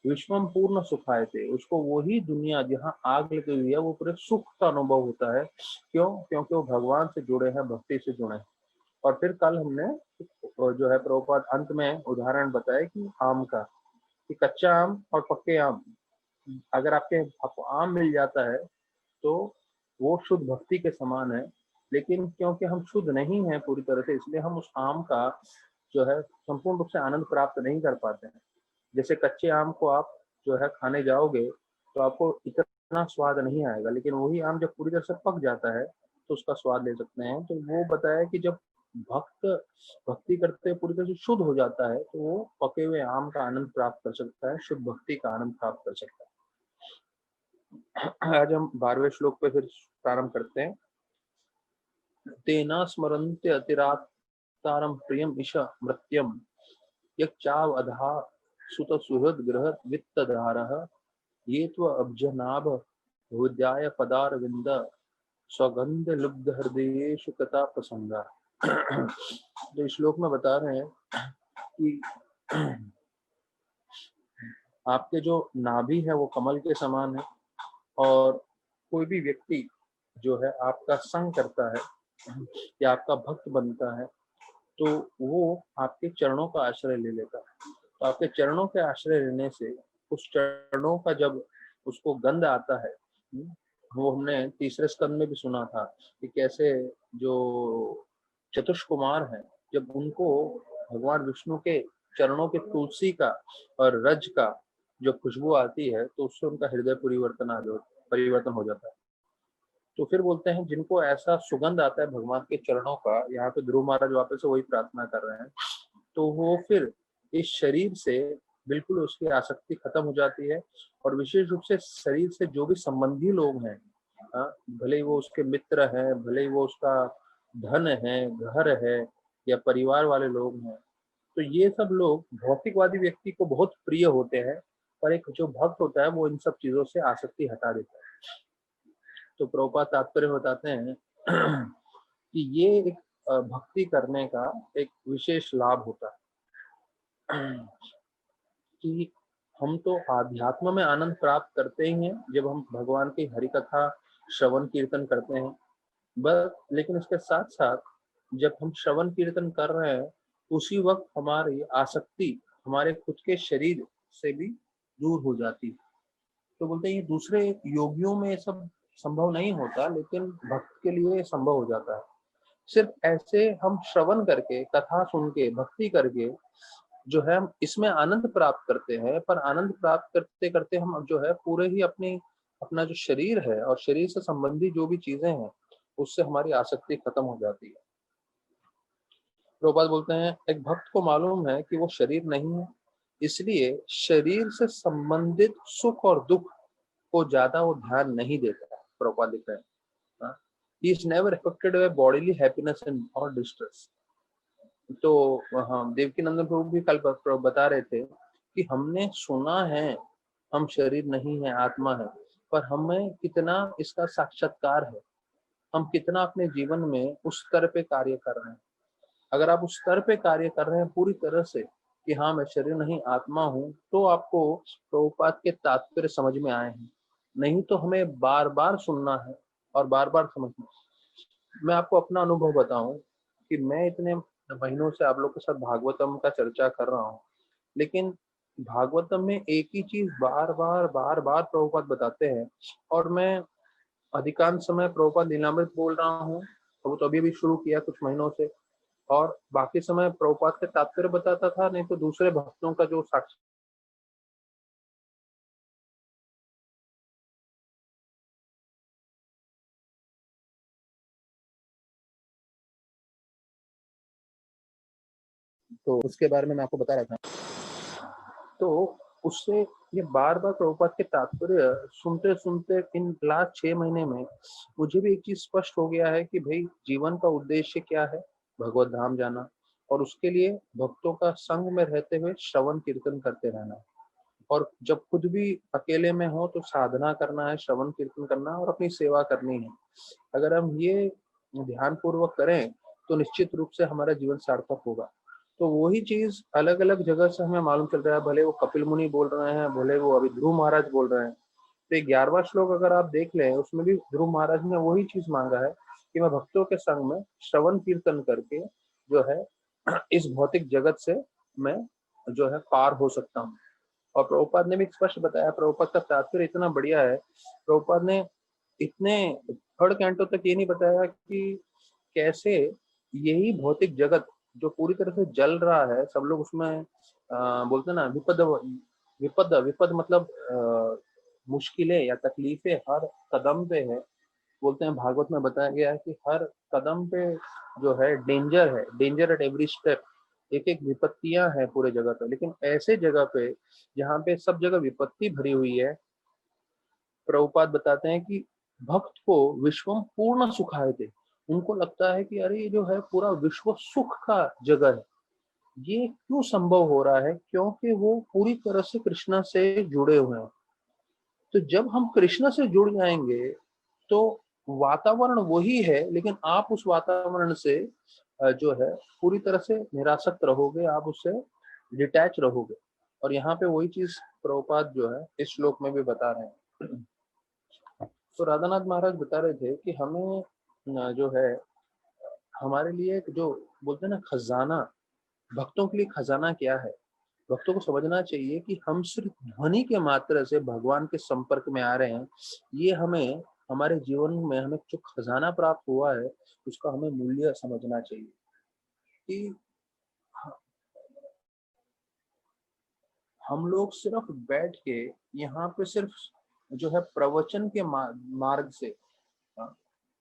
विश्वम पूर्ण सुखाए थे, उसको वही दुनिया जहाँ आग लगी हुई है वो पूरे सुख का अनुभव होता है। क्यों? क्योंकि वो भगवान से जुड़े हैं, भक्ति से जुड़े हैं। और फिर कल हमने जो है प्रभुपाद अंत में उदाहरण बताया कि आम का, कि कच्चा आम और पक्के आम, अगर आपको आम मिल जाता है तो वो शुद्ध भक्ति के समान है। लेकिन क्योंकि हम शुद्ध नहीं हैं पूरी तरह से, इसलिए हम उस आम का जो है संपूर्ण रूप से आनंद प्राप्त नहीं कर पाते हैं। जैसे कच्चे आम को आप जो है खाने जाओगे तो आपको इतना स्वाद नहीं आएगा, लेकिन वही आम जब पूरी तरह से पक जाता है तो उसका स्वाद ले सकते हैं। तो वो बताया कि जब भक्त भक्ति करते पूरी तरह से शुद्ध हो जाता है तो वो पके हुए आम का आनंद प्राप्त कर सकता है, शुद्ध भक्ति का आनंद प्राप्त कर सकता है। आज हम 12वें श्लोक पे फिर प्रारंभ करते हैं। तेना स्मरन्ते अतिरात्तारं प्रियम ईश मृत्यम यच्चाव अधा सुत सुहृद गृह वित्तधारः ये तो अब्जनाभ हृदयाय पदारविंद स्वगंध लुब्ध हृदयेषु कथा प्रसंगा। तो इस श्लोक में बता रहे हैं कि आपके जो नाभि है वो कमल के समान है, और कोई भी व्यक्ति जो है आपका संग करता है या आपका भक्त बनता है तो वो आपके चरणों का आश्रय ले लेता है। तो आपके चरणों के आश्रय लेने से उस चरणों का जब उसको गंध आता है, वो हमने तीसरे स्कंद में भी सुना था कि कैसे जो चतुष कुमार हैं, जब उनको भगवान विष्णु के चरणों के तुलसी का और रज का जो खुशबू आती है तो उससे उनका हृदय परिवर्तन हो जाता है। तो फिर बोलते हैं जिनको ऐसा सुगंध आता है भगवान के चरणों का, यहाँ पे ध्रुव महाराज वापस से वही प्रार्थना कर रहे हैं, तो वो फिर इस शरीर से बिल्कुल उसकी आसक्ति खत्म हो जाती है। और विशेष रूप से शरीर से जो भी संबंधी लोग हैं, भले ही वो उसके मित्र हैं, भले ही वो उसका धन है, घर है, या परिवार वाले लोग हैं, तो ये सब लोग भौतिकवादी व्यक्ति को बहुत प्रिय होते हैं, पर एक जो भक्त होता है वो इन सब चीजों से आसक्ति हटा देता है। तो प्रभुपाद तात्पर्य बताते हैं कि ये एक भक्ति करने का एक विशेष लाभ होता है कि हम तो आध्यात्म में आनंद प्राप्त करते ही हैं जब हम भगवान की हरि कथा श्रवण कीर्तन करते हैं, बस लेकिन इसके साथ साथ जब हम श्रवण कीर्तन कर रहे हैं उसी वक्त हमारी आसक्ति हमारे खुद के शरीर से भी दूर हो जाती है। तो बोलते हैं ये दूसरे योगियों में सब संभव नहीं होता, लेकिन भक्त के लिए संभव हो जाता है। सिर्फ ऐसे हम श्रवण करके, कथा सुन के, भक्ति करके जो है हम इसमें आनंद प्राप्त करते हैं, पर आनंद प्राप्त करते करते हम जो है पूरे ही अपना जो शरीर है और शरीर से संबंधी जो भी चीजें हैं उससे हमारी आसक्ति खत्म हो जाती है। प्रभुपाद बोलते हैं एक भक्त को मालूम है कि वो शरीर नहीं है, इसलिए शरीर से संबंधित सुख और दुख को ज्यादा वो ध्यान नहीं देता है। प्रभुपाद लिख रहे हैं he is never affected by bodily happiness and or distress। तो हाँ, देवकी नंदन प्रभु भी कल बता रहे थे कि हमने सुना है हम शरीर नहीं है, आत्मा है, पर हमें कितना इसका साक्षात्कार है, हम कितना अपने जीवन में उस स्तर पे कार्य कर रहे हैं। अगर आप उस स्तर पे कार्य कर रहे हैं पूरी तरह से कि हाँ मैं शरीर नहीं आत्मा हूँ, तो आपको प्रभुपाद के तात्पर्य समझ में आए हैं। नहीं तो हमें बार बार सुनना है और बार बार समझना है। मैं आपको अपना अनुभव बताऊं कि मैं इतने महीनों से आप लोग के साथ भागवतम का चर्चा कर रहा हूँ, लेकिन भागवतम में एक ही चीज बार बार प्रभुपाद बताते हैं, और मैं अधिकांश समय प्रभुपाद लीलामृत बोल रहा हूँ, वो तो अभी भी शुरू किया कुछ महीनों से, और बाकी समय प्रभुपाद के तात्पर्य बताता था, नहीं तो दूसरे भक्तों का जो साक्ष्य। तो उसके बारे में मैं आपको बता रहा था। तो उससे ये बार बार प्रभुपाद के तात्पर्य सुनते सुनते इन लास्ट 6 महीने में मुझे भी एक चीज स्पष्ट हो गया है कि भाई जीवन का उद्देश्य क्या है, भगवत धाम जाना, और उसके लिए भक्तों का संग में रहते हुए श्रवण कीर्तन करते रहना, और जब खुद भी अकेले में हो तो साधना करना है, श्रवण कीर्तन करना और अपनी सेवा करनी है। अगर हम ये ध्यान पूर्वक करें तो निश्चित रूप से हमारा जीवन सार्थक होगा। तो वही चीज अलग अलग जगह से हमें मालूम चल रहा है, भले वो कपिल मुनि बोल रहे हैं, भले वो अभी ध्रुव महाराज बोल रहे हैं। तो 11वां श्लोक अगर आप देख लें, उसमें भी ध्रुव महाराज ने वही चीज मांगा है कि मैं भक्तों के संग में श्रवण कीर्तन करके जो है इस भौतिक जगत से मैं जो है पार हो सकता हूँ। और प्रभुपाद ने भी स्पष्ट बताया, प्रभुपाद का तात्पर्य इतना बढ़िया है। प्रभुपाद ने इतने थर्ड कैंटो तक ये नहीं बताया कि कैसे यही भौतिक जगत जो पूरी तरह से जल रहा है, सब लोग उसमें बोलते हैं ना विपद, विपद विपद मतलब मुश्किलें या तकलीफें हर कदम पे है। बोलते हैं भागवत में बताया गया है कि हर कदम पे जो है डेंजर है, डेंजर एट एवरी स्टेप, एक एक विपत्तियां हैं पूरे जगह पे। लेकिन ऐसे जगह पे जहाँ पे सब जगह विपत्ति भरी हुई है, प्रभुपाद बताते हैं कि भक्त को विश्वम पूर्ण सुखाए थे। उनको लगता है कि अरे ये जो है पूरा विश्व सुख का जगह है। ये क्यों संभव हो रहा है? क्योंकि वो पूरी तरह से कृष्णा से जुड़े हुए हैं। तो जब हम कृष्ण से जुड़ जाएंगे तो वातावरण वही है, लेकिन आप उस वातावरण से जो है पूरी तरह से निरासक्त रहोगे, आप उससे डिटैच रहोगे। और यहाँ पे वही चीज प्रभुपाद जो है इस श्लोक में भी बता रहे हैं। तो राधानाथ महाराज बता रहे थे कि हमें जो है हमारे लिए एक जो बोलते हैं ना खजाना, भक्तों के लिए खजाना क्या है। भक्तों को समझना चाहिए कि हम सिर्फ ध्वनि के मात्र से भगवान के संपर्क में आ रहे हैं। ये हमें हमारे जीवन में हमें जो खजाना प्राप्त हुआ है उसका हमें मूल्य समझना चाहिए कि हम लोग सिर्फ बैठ के यहाँ पे सिर्फ जो है प्रवचन के मार्ग से, हाँ,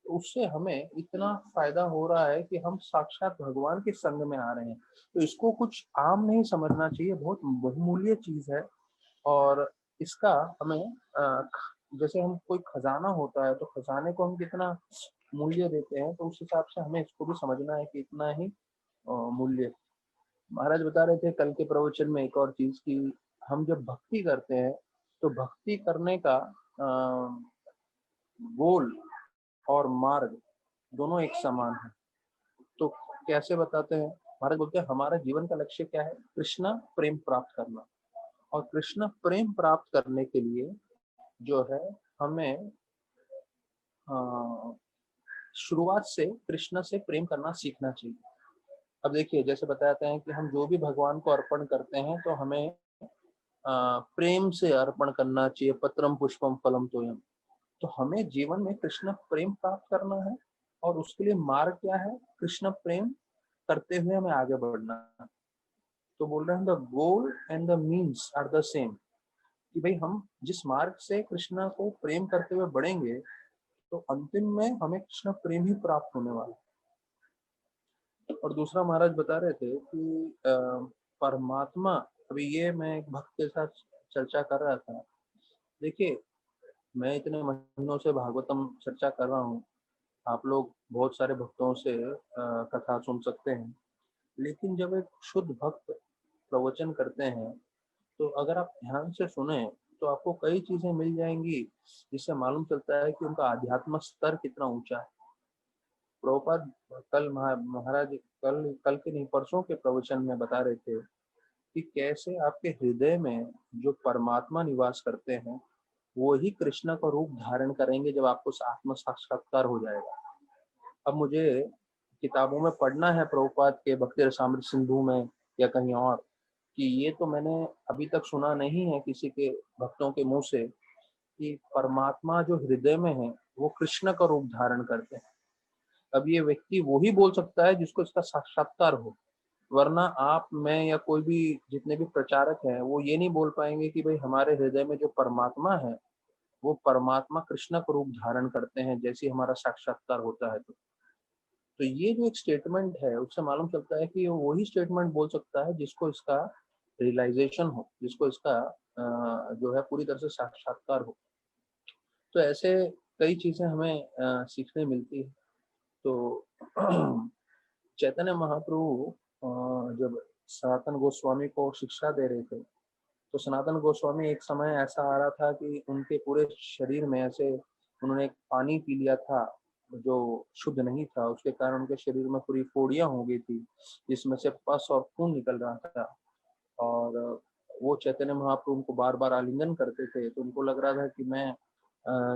उससे हमें इतना फायदा हो रहा है कि हम साक्षात भगवान के संग में आ रहे हैं। तो इसको कुछ आम नहीं समझना चाहिए, बहुत बहुमूल्य चीज है। और इसका हमें जैसे हम कोई खजाना होता है तो खजाने को हम कितना मूल्य देते हैं, तो उस हिसाब से हमें इसको भी समझना है कि इतना ही मूल्य। महाराज बता रहे थे कल के प्रवचन में एक और चीज कि हम जब भक्ति करते हैं तो भक्ति करने का गोल और मार्ग दोनों एक समान है। तो कैसे बताते हैं? महाराज बोलते हैं हमारा जीवन का लक्ष्य क्या है? कृष्णा प्रेम प्राप्त करना। और कृष्ण प्रेम प्राप्त करने के लिए जो है हमें शुरुआत से कृष्ण से प्रेम करना सीखना चाहिए। अब देखिए जैसे बताते हैं कि हम जो भी भगवान को अर्पण करते हैं तो हमें प्रेम से अर्पण करना चाहिए, पत्रम पुष्पम फलम तोयम। तो हमें जीवन में कृष्ण प्रेम प्राप्त करना है, और उसके लिए मार्ग क्या है? कृष्ण प्रेम करते हुए हमें आगे बढ़ना है। तो बोल रहे हैं the goal and the means are the same, कि भाई हम जिस मार्ग से कृष्ण को प्रेम करते हुए बढ़ेंगे तो अंतिम में हमें कृष्ण प्रेम ही प्राप्त होने वाला है। और दूसरा महाराज बता रहे थे कि परमात्मा, अभी ये मैं एक भक्त के साथ चर्चा कर रहा था। देखिए मैं इतने महीनों से भागवतम चर्चा कर रहा हूँ, आप लोग बहुत सारे भक्तों से कथा सुन सकते हैं, लेकिन जब एक शुद्ध भक्त प्रवचन करते हैं तो अगर आप ध्यान से सुने तो आपको कई चीजें मिल जाएंगी जिससे मालूम चलता है कि उनका आध्यात्म स्तर कितना ऊंचा है। प्रभुपाद कल महाराज कल कल के नहीं परसों के प्रवचन में बता रहे थे कि कैसे आपके हृदय में जो परमात्मा निवास करते हैं वो ही कृष्ण का रूप धारण करेंगे जब आपको आत्म साक्षात्कार हो जाएगा। अब मुझे किताबों में पढ़ना है प्रभुपाद के भक्ति रसामृत सिंधु में या कहीं और, कि ये तो मैंने अभी तक सुना नहीं है किसी के भक्तों के मुंह से कि परमात्मा जो हृदय में है वो कृष्ण का रूप धारण करते हैं। अब ये व्यक्ति वो ही बोल सकता है जिसको इसका साक्षात्कार हो, वरना आप, मैं या कोई भी जितने भी प्रचारक हैं वो ये नहीं बोल पाएंगे कि भाई हमारे हृदय में जो परमात्मा है वो परमात्मा कृष्ण का रूप धारण करते हैं जैसे ही हमारा साक्षात्कार होता है। तो ये जो एक स्टेटमेंट है उससे मालूम चलता है कि वो वही स्टेटमेंट बोल सकता है जिसको इसका रियलाइजेशन हो, जिसको इसका जो है पूरी तरह से साक्षात्कार हो। तो ऐसे कई चीजें हमें सीखने मिलती है। तो चैतन्य महाप्रभु जब सनातन गोस्वामी को शिक्षा दे रहे थे, तो सनातन गोस्वामी एक समय ऐसा आ रहा था कि उनके पूरे शरीर में ऐसे उन्होंने एक पानी पी लिया था जो शुद्ध नहीं था, उसके कारण उनके शरीर में पूरी फोड़ियां हो गई थी जिसमें से पस और खून निकल रहा था। और वो चैतन्य महाप्रभु उनको बार बार आलिंगन करते थे, तो उनको लग रहा था कि मैं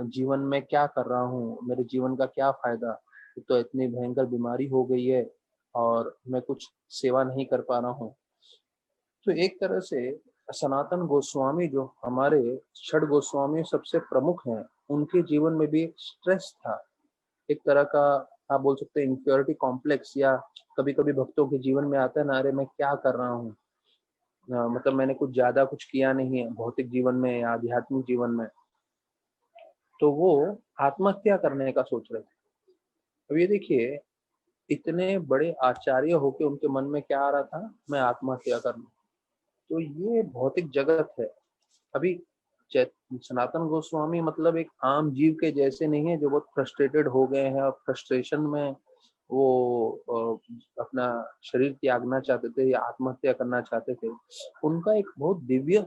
जीवन में क्या कर रहा हूँ, मेरे जीवन का क्या फायदा, तो इतनी भयंकर बीमारी हो गई है और मैं कुछ सेवा नहीं कर पा रहा हूँ। तो एक तरह से सनातन गोस्वामी जो हमारे छठ गोस्वामी सबसे प्रमुख हैं, उनके जीवन में भी एक स्ट्रेस था, एक तरह का आप बोल सकते हैं इंफ्योरिटी कॉम्प्लेक्स, या कभी कभी भक्तों के जीवन में आता है ना, अरे मैं क्या कर रहा हूँ, मतलब मैंने कुछ ज्यादा कुछ किया नहीं है भौतिक जीवन में या आध्यात्मिक जीवन में, तो वो आत्महत्या करने का सोच रहे थे। अब ये देखिए, इतने बड़े आचार्य होके उनके मन में क्या आ रहा था, मैं आत्महत्या कर लूं। तो ये भौतिक जगत है। अभी सनातन गोस्वामी मतलब एक आम जीव के जैसे नहीं है जो बहुत फ्रस्ट्रेटेड हो गए हैं और फ्रस्ट्रेशन में वो अपना शरीर त्यागना चाहते थे या आत्महत्या करना चाहते थे। उनका एक बहुत दिव्य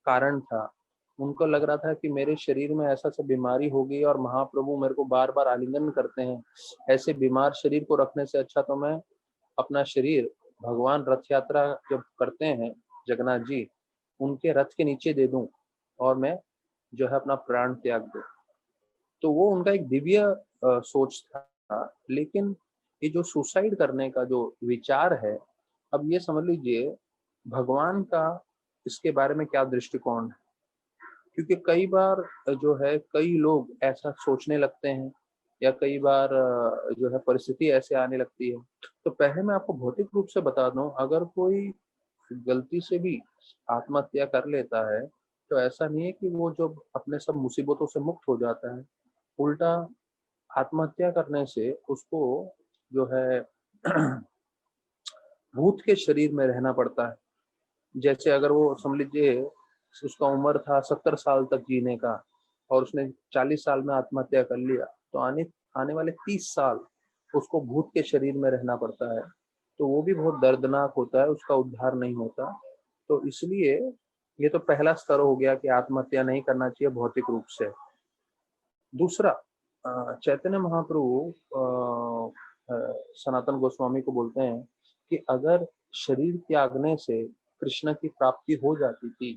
कारण था। उनको लग रहा था कि मेरे शरीर में ऐसा सा बीमारी हो गई और महाप्रभु मेरे को बार बार आलिंगन करते हैं, ऐसे बीमार शरीर को रखने से अच्छा तो मैं अपना शरीर भगवान रथ यात्रा जब करते हैं जगन्नाथ जी, उनके रथ के नीचे दे दूं और मैं जो है अपना प्राण त्याग दूं। तो वो उनका एक दिव्य सोच था। लेकिन ये जो सुसाइड करने का जो विचार है, अब ये समझ लीजिए भगवान का इसके बारे में क्या दृष्टिकोण है। क्योंकि कई बार जो है कई लोग ऐसा सोचने लगते हैं या कई बार जो है परिस्थिति ऐसे आने लगती है। तो पहले मैं आपको भौतिक रूप से बता दूं, अगर कोई गलती से भी आत्महत्या कर लेता है तो ऐसा नहीं है कि वो जब अपने सब मुसीबतों से मुक्त हो जाता है, उल्टा आत्महत्या करने से उसको जो है भूत के शरीर में रहना पड़ता है। जैसे अगर वो समझ लीजिए उसका उम्र था 70 साल तक जीने का और उसने 40 साल में आत्महत्या कर लिया, तो आने आने वाले 30 साल उसको भूत के शरीर में रहना पड़ता है। तो वो भी बहुत दर्दनाक होता है, उसका उद्धार नहीं होता। तो इसलिए ये तो पहला स्तर हो गया कि आत्महत्या नहीं करना चाहिए भौतिक रूप से। दूसरा, चैतन्य महाप्रभु सनातन गोस्वामी को बोलते हैं कि अगर शरीर त्यागने से कृष्ण की प्राप्ति हो जाती थी,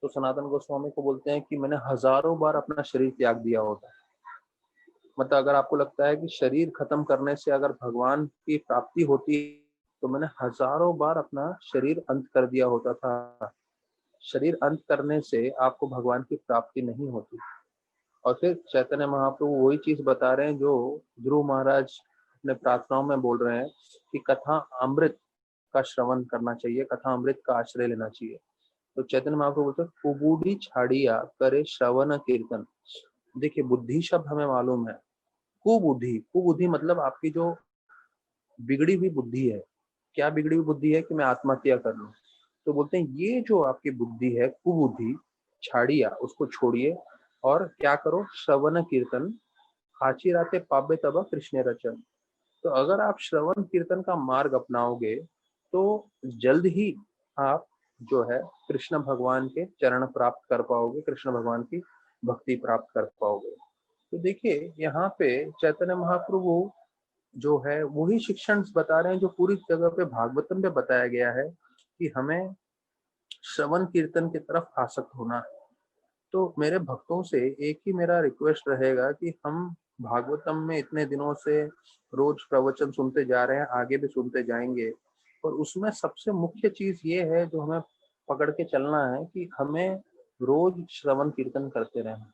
तो सनातन गोस्वामी को बोलते हैं कि मैंने हजारों बार अपना शरीर त्याग दिया होता। मतलब अगर आपको लगता है कि शरीर खत्म करने से अगर भगवान की प्राप्ति होती, तो मैंने हजारों बार अपना शरीर अंत कर दिया होता था। शरीर अंत करने से आपको भगवान की प्राप्ति नहीं होती। और फिर चैतन्य महाप्रभु वही चीज बता रहे हैं जो ध्रुव महाराज अपने प्रार्थनाओं में बोल रहे हैं कि कथा अमृत का श्रवण करना चाहिए, कथा अमृत का आश्रय लेना चाहिए। तो चैतन्य महाप्रभु बोलते हैं कुबूढ़ी छाड़िया करे श्रवण कीर्तन। देखिए, बुद्धि शब्द हमें मालूम है। कुबुद्धि, कुबुद्धि मतलब आपकी जो बिगड़ी हुई बुद्धि है। क्या बिगड़ी हुई बुद्धि है कि मैं आत्महत्या कर लूं। तो बोलते हैं ये जो आपकी बुद्धि है कुबुद्धि छाड़िया, उसको छोड़िए और क्या करो, श्रवण कीर्तन खाची राते पाबे तबा कृष्ण रचन। तो अगर आप श्रवण कीर्तन का मार्ग अपनाओगे तो जल्द ही आप जो है कृष्ण भगवान के चरण प्राप्त कर पाओगे, कृष्ण भगवान की भक्ति प्राप्त कर पाओगे। तो देखिए यहाँ पे चैतन्य महाप्रभु जो है वही शिक्षण बता रहे हैं जो पूरी जगह पे भागवतम में बताया गया है कि हमें श्रवण कीर्तन की तरफ आसक्त होना है। तो मेरे भक्तों से एक ही मेरा रिक्वेस्ट रहेगा कि हम भागवतम में इतने दिनों से रोज प्रवचन सुनते जा रहे हैं, आगे भी सुनते जाएंगे। और उसमें सबसे मुख्य चीज ये है जो हमें पकड़ के चलना है कि हमें रोज श्रवण कीर्तन करते रहना।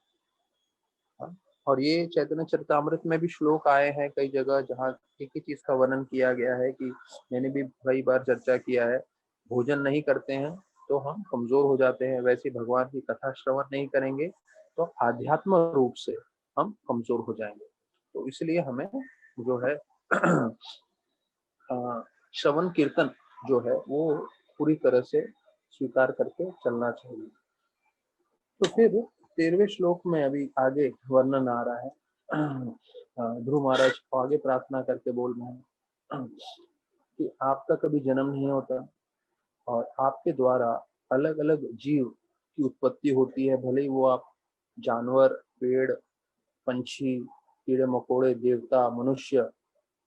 हाँ, और ये चैतन्य चरितामृत में भी श्लोक आए हैं कई जगह जहाँ एक ही चीज का वर्णन किया गया है कि मैंने भी कई बार चर्चा किया है, भोजन नहीं करते हैं तो हम कमजोर हो जाते हैं, वैसे भगवान की कथा श्रवण नहीं करेंगे तो आध्यात्म रूप से हम कमजोर हो जाएंगे। तो इसलिए हमें जो है अ, श्रवण कीर्तन जो है वो पूरी तरह से स्वीकार करके चलना चाहिए। तो फिर 13वें श्लोक में अभी आगे वर्णन आ रहा है। ध्रुव महाराज आगे प्रार्थना करके बोल रहे हैं कि आपका कभी जन्म नहीं होता और आपके द्वारा अलग अलग जीव की उत्पत्ति होती है, भले ही वो आप जानवर, पेड़, पंछी, कीड़े मकोड़े, देवता, मनुष्य,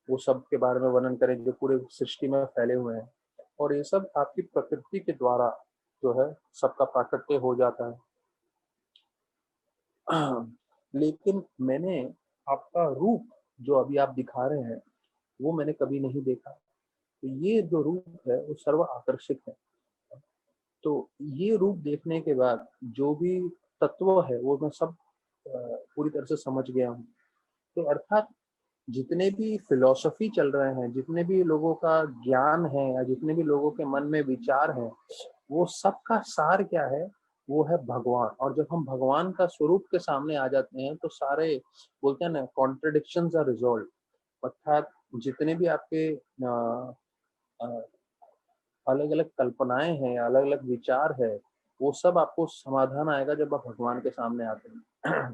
वो सब के बारे में वर्णन करें जो पूरे सृष्टि में फैले हुए हैं। और ये सब आपकी प्रकृति के द्वारा जो है सबका प्राकट्य हो जाता है। लेकिन मैंने आपका रूप जो अभी आप दिखा रहे हैं वो मैंने कभी नहीं देखा। तो ये जो रूप है वो सर्व आकर्षक है। तो ये रूप देखने के बाद जो भी तत्व है वो मैं सब पूरी तरह से समझ गया हूँ। तो अर्थात जितने भी फिलॉसफी चल रहे हैं, जितने भी लोगों का ज्ञान है या जितने भी लोगों के मन में विचार हैं, वो सबका सार क्या है? वो है भगवान। और जब हम भगवान का स्वरूप के सामने आ जाते हैं तो सारे बोलते हैं ना, कॉन्ट्रडिक्शंस आर रिजॉल्व। अर्थात जितने भी आपके अलग अलग कल्पनाएं हैं, अलग अलग विचार है, वो सब आपको समाधान आएगा जब आप भगवान के सामने आते हैं।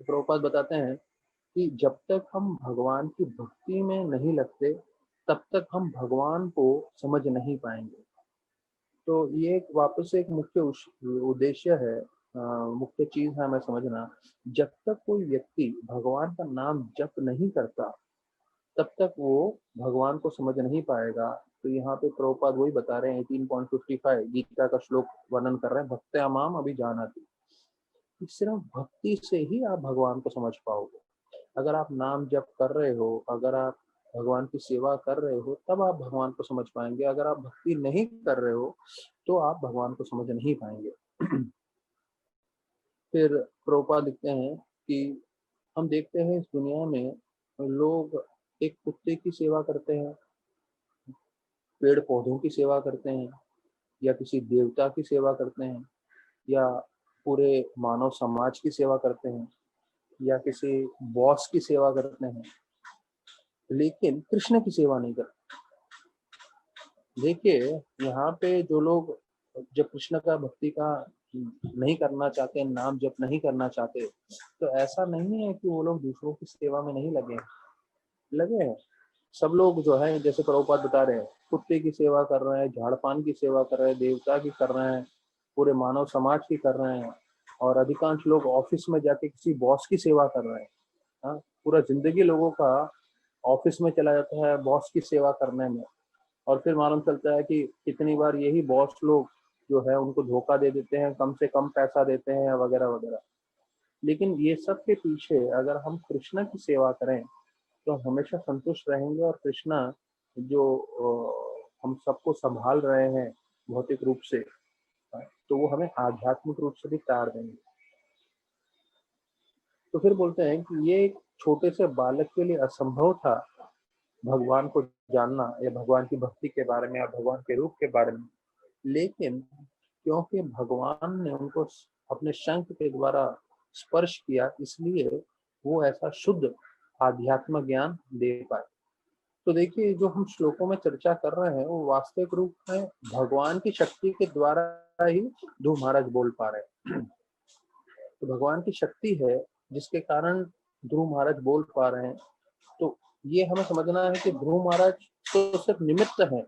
तो प्रभुपाद बताते हैं कि जब तक हम भगवान की भक्ति में नहीं लगते तब तक हम भगवान को समझ नहीं पाएंगे। तो ये एक वापस से एक मुख्य उद्देश्य है, मुख्य चीज है हमें समझना। जब तक कोई व्यक्ति भगवान का नाम जप नहीं करता तब तक वो भगवान को समझ नहीं पाएगा। तो यहाँ पे प्रभुपाद वही बता रहे हैं, 18.55 गीता का श्लोक वर्णन कर रहे हैं, भक्त्या माम अभी जाना थी। सिर्फ भक्ति से ही आप भगवान को समझ पाओगे। अगर आप नाम जप कर रहे हो, अगर आप भगवान की सेवा कर रहे हो, तब आप भगवान को समझ पाएंगे। अगर आप भक्ति नहीं कर रहे हो तो आप भगवान को समझ नहीं पाएंगे। फिर प्रभुपाद लिखते हैं कि हम देखते हैं इस दुनिया में लोग एक कुत्ते की सेवा करते हैं, पेड़ पौधों की सेवा करते हैं, या किसी देवता की सेवा करते हैं, या पूरे मानव समाज की सेवा करते हैं, या किसी बॉस की सेवा करते हैं, लेकिन कृष्ण की सेवा नहीं करते। देखिए, यहाँ पे जो लोग जब कृष्ण का भक्ति का नहीं करना चाहते, नाम जप नहीं करना चाहते, तो ऐसा नहीं है कि वो लोग दूसरों की सेवा में नहीं लगे लगे हैं। सब लोग जो है, जैसे प्रभुपाद बता रहे हैं, कुत्ते की सेवा कर रहे हैं, झाड़ पान की सेवा कर रहे हैं, देवता की कर रहे हैं, पूरे मानव समाज की कर रहे हैं। और अधिकांश लोग ऑफिस में जाके किसी बॉस की सेवा कर रहे हैं। हाँ, पूरा जिंदगी लोगों का ऑफिस में चला जाता है बॉस की सेवा करने में। और फिर मालूम चलता है कि कितनी बार यही बॉस लोग जो है उनको धोखा दे देते हैं, कम से कम पैसा देते हैं वगैरह वगैरह। लेकिन ये सब के पीछे अगर हम कृष्ण की सेवा करें तो हमेशा संतुष्ट रहेंगे। और कृष्णा जो हम सबको संभाल रहे हैं भौतिक रूप से, तो वो हमें आध्यात्मिक रूप से भी तार देंगे। तो फिर बोलते हैं कि ये एक छोटे से बालक के लिए असंभव था भगवान को जानना या भगवान की भक्ति के बारे में या भगवान के रूप के बारे में। लेकिन क्योंकि भगवान ने उनको अपने शंख के द्वारा स्पर्श किया, इसलिए वो ऐसा शुद्ध आध्यात्म ज्ञान दे पाए। तो देखिए, जो हम श्लोकों में चर्चा कर रहे हैं वो वास्तविक रूप में भगवान की शक्ति के द्वारा ही ध्रुव महाराज बोल पा रहे हैं। तो भगवान की शक्ति है जिसके कारण ध्रुव महाराज बोल पा रहे हैं। तो ये हमें समझना है कि ध्रुव महाराज तो सिर्फ निमित्त हैं,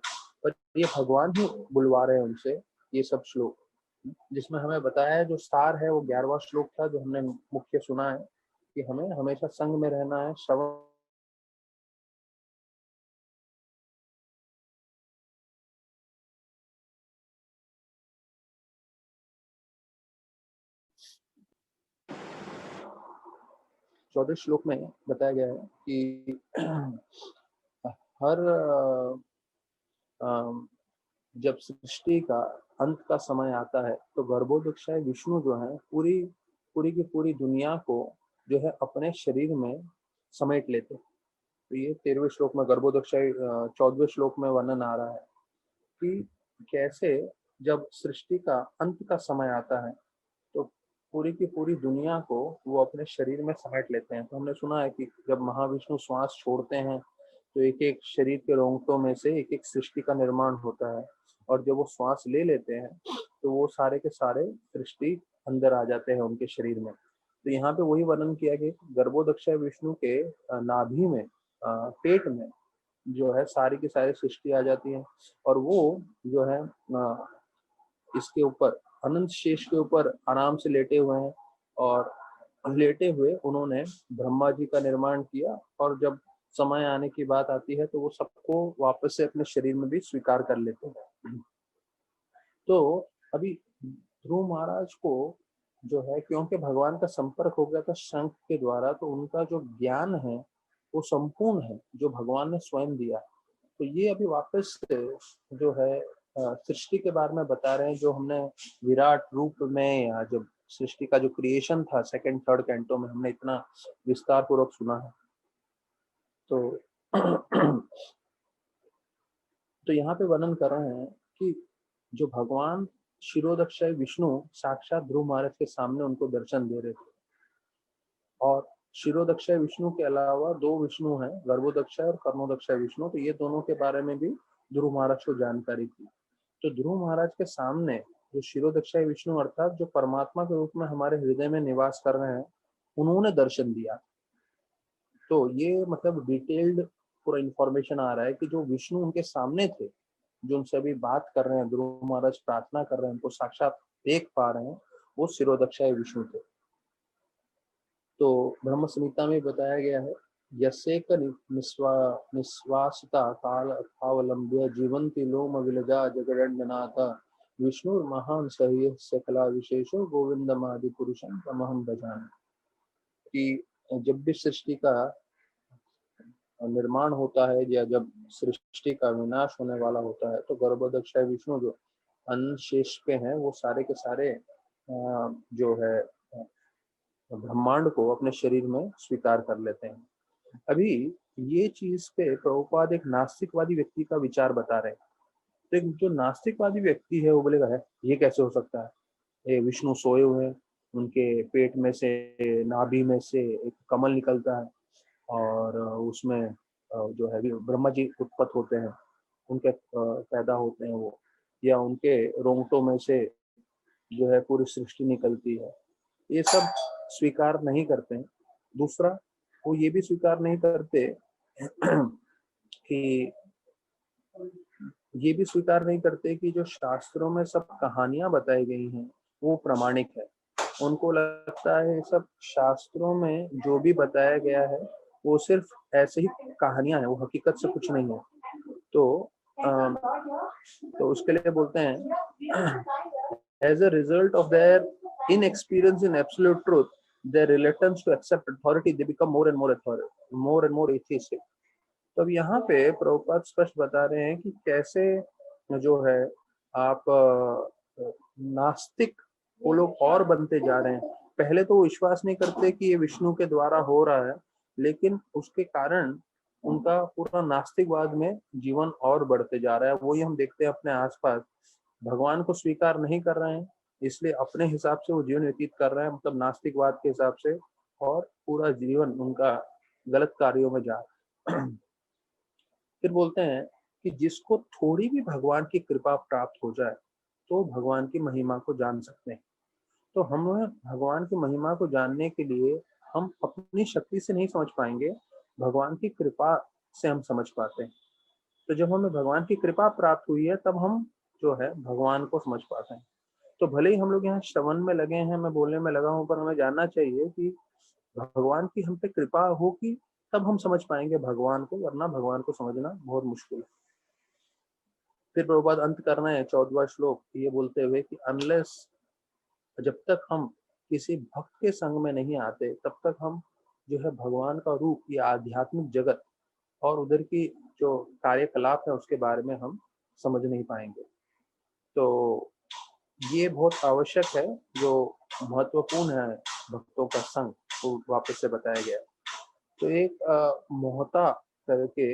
पर ये भगवान ही बुलवा रहे हैं उनसे ये सब श्लोक। जिसमें हमें बताया है, जो सार है वो 11वां श्लोक था जो हमने मुख्य सुना है, कि हमें हमेशा संग में रहना है, श्रवण 14 श्लोक में बताया गया है कि हर जब सृष्टि का अंत का समय आता है तो गर्भोदक्षाय विष्णु जो है पूरी पूरी की पूरी दुनिया को जो है अपने शरीर में समेट लेते हैं। तो ये 13वें श्लोक में गर्भोदक्षाय 14वें श्लोक में वर्णन आ रहा है कि कैसे जब सृष्टि का अंत का समय आता है तो पूरी की पूरी दुनिया को वो अपने शरीर में समेट लेते हैं। तो हमने सुना है कि जब महाविष्णु श्वास छोड़ते हैं तो एक एक शरीर के रोंगटों में से एक एक सृष्टि का निर्माण होता है, और जब वो श्वास ले लेते हैं तो वो सारे के सारे सृष्टि अंदर आ जाते हैं उनके शरीर में। तो यहाँ पे वही वर्णन किया गया कि गर्भोदक्षाय विष्णु के नाभि में, पेट में जो है सारी की सारी सृष्टि आ जाती है, और वो जो है इसके ऊपर अनंत शेष के ऊपर आराम से लेटे हुए हैं, और लेटे हुए उन्होंने ब्रह्मा जी का निर्माण किया, और जब समय आने की बात आती है तो वो सबको वापस से अपने शरीर में भी स्वीकार कर लेते हैं। तो अभी ध्रुव महाराज को जो है, क्योंकि भगवान का संपर्क हो गया था शंख के द्वारा, तो उनका जो ज्ञान है वो संपूर्ण है जो भगवान ने स्वयं दिया। तो ये अभी वापस से जो है सृष्टि के बारे में बता रहे हैं, जो हमने विराट रूप में, या जब सृष्टि का जो क्रिएशन था सेकंड थर्ड कैंटो में हमने इतना विस्तार पूर्वक सुना है। तो तो यहाँ पे वर्णन कर रहे हैं कि जो भगवान क्षीरोदक्षाय विष्णु साक्षात ध्रुव महाराज के सामने उनको दर्शन दे रहे थे, और क्षीरोदक्षाय विष्णु के अलावा दो विष्णु हैं, गर्भोदक्षाय और कर्णोदक्षाय विष्णु। तो ये दोनों के बारे में भी ध्रुव महाराज को जानकारी थी। तो ध्रुव महाराज के सामने जो क्षीरोदक्षाय विष्णु अर्थात जो परमात्मा के रूप में हमारे हृदय में निवास कर रहे हैं, उन्होंने दर्शन दिया। तो ये मतलब डिटेल्ड पूरा इंफॉर्मेशन आ रहा है कि जो विष्णु उनके सामने थे, जो उनसे अभी बात कर रहे हैं, ध्रुव महाराज प्रार्थना कर रहे हैं, उनको साक्षात देख पा रहे हैं, वो क्षीरोदक्षाय विष्णु थे। तो ब्रह्म संहिता में बताया गया है, यस्येक निश्वासता काल अवलंब्य जीवंति लोम विलजा जगदण्डनाथ विष्णु महान सह्य सकला विशेषो गोविंदमादि पुरुषं तमहं भजामि। कि जब भी सृष्टि का निर्माण होता है या जब सृष्टि का विनाश होने वाला होता है, तो गर्भोदक्षाय विष्णु जो अनशेष पे हैं, वो सारे के सारे जो है ब्रह्मांड को अपने शरीर में स्वीकार कर लेते हैं। अभी ये चीज पे प्रभुपाद एक नास्तिकवादी व्यक्ति का विचार बता रहे हैं। तो एक जो नास्तिकवादी व्यक्ति है वो बोलेगा है ये कैसे हो सकता है, ये विष्णु सोए हुए हैं, उनके पेट में से, नाभि में से एक कमल निकलता है, और उसमें जो है ब्रह्मा जी उत्पन्न होते हैं, उनके पैदा होते हैं वो, या उनके रोंगटों में से जो है पूरी सृष्टि निकलती है। ये सब स्वीकार नहीं करते हैं। दूसरा, वो ये भी स्वीकार नहीं करते कि ये भी स्वीकार नहीं करते कि जो शास्त्रों में सब कहानियां बताई गई हैं वो प्रामाणिक है। उनको लगता है सब शास्त्रों में जो भी बताया गया है वो सिर्फ ऐसे ही कहानियां हैं, वो हकीकत से कुछ नहीं है। तो तो उसके लिए बोलते हैं as a result of their inexperience in absolute truth, their reluctance to accept authority, they become more and more atheistic. तो अब यहाँ पे प्रभुपाद स्पष्ट बता रहे हैं कि कैसे जो है आप नास्तिक वो लोग और बनते जा रहे हैं। पहले तो वो विश्वास नहीं करते कि ये विष्णु के द्वारा हो रहा है, लेकिन उसके कारण उनका पूरा नास्तिकवाद में जीवन और बढ़ते जा रहा है। वही हम देखते हैं अपने आसपास, भगवान को स्वीकार नहीं कर रहे हैं, इसलिए अपने हिसाब से वो जीवन व्यतीत कर रहे हैं, मतलब नास्तिकवाद के हिसाब से, और पूरा जीवन उनका गलत कार्यों में जा रहा है। फिर बोलते हैं कि जिसको थोड़ी भी भगवान की कृपा प्राप्त हो जाए तो भगवान की महिमा को जान सकते हैं। तो हमें भगवान की महिमा को जानने के लिए हम अपनी शक्ति से नहीं समझ पाएंगे, भगवान की कृपा से हम समझ पाते हैं। तो जब हमें भगवान की कृपा प्राप्त हुई है तब हम जो है भगवान को समझ पाते हैं। तो भले ही हम लोग यहाँ श्रवण में लगे हैं, मैं बोलने में लगा हूँ, पर हमें जानना चाहिए कि भगवान की हम पे कृपा होगी तब हम समझ पाएंगे भगवान को, वरना भगवान को समझना बहुत मुश्किल है। फिर प्रभुपाद अंत करना है 14वां श्लोक ये बोलते हुए कि अनलेस, जब तक हम किसी भक्त के संग में नहीं आते तब तक हम जो है भगवान का रूप या आध्यात्मिक जगत और उधर की जो कार्यकलाप है उसके बारे में हम समझ नहीं पाएंगे। तो ये बहुत आवश्यक है, जो महत्वपूर्ण है भक्तों का संग, वो वापस से बताया गया। तो एक मोहता करके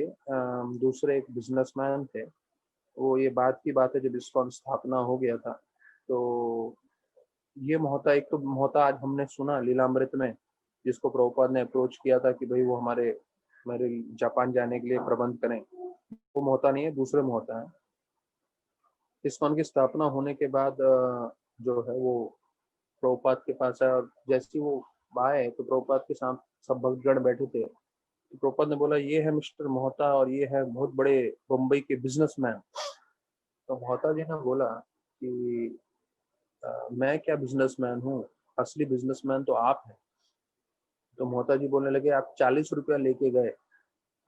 दूसरे एक बिजनेसमैन थे। वो ये बात की बात है जब इस्कॉन स्थापना हो गया था। तो ये मोहता, एक तो मोहता आज हमने सुना लीलामृत में, जिसको प्रभुपाद ने अप्रोच किया था कि भाई वो हमारे मेरे जापान जाने के लिए प्रबंध करें। वो मोहता नहीं है, दूसरे मोहता है। इस्कॉन की स्थापना होने के बाद जो है वो प्रभुपाद के पास आया, और जैसे ही वो आए तो प्रभुपाद के साथ सब भक्तगण बैठे थे। तो प्रभुपाद ने बोला, ये है मिस्टर मोहता और ये है बहुत बड़े बम्बई के बिजनेसमैन। तो मोहता जी ने बोला कि मैं क्या बिजनेसमैन हूँ, असली बिजनेसमैन तो आप हैं। तो मोहता जी बोलने लगे, आप 40 रुपया लेके गए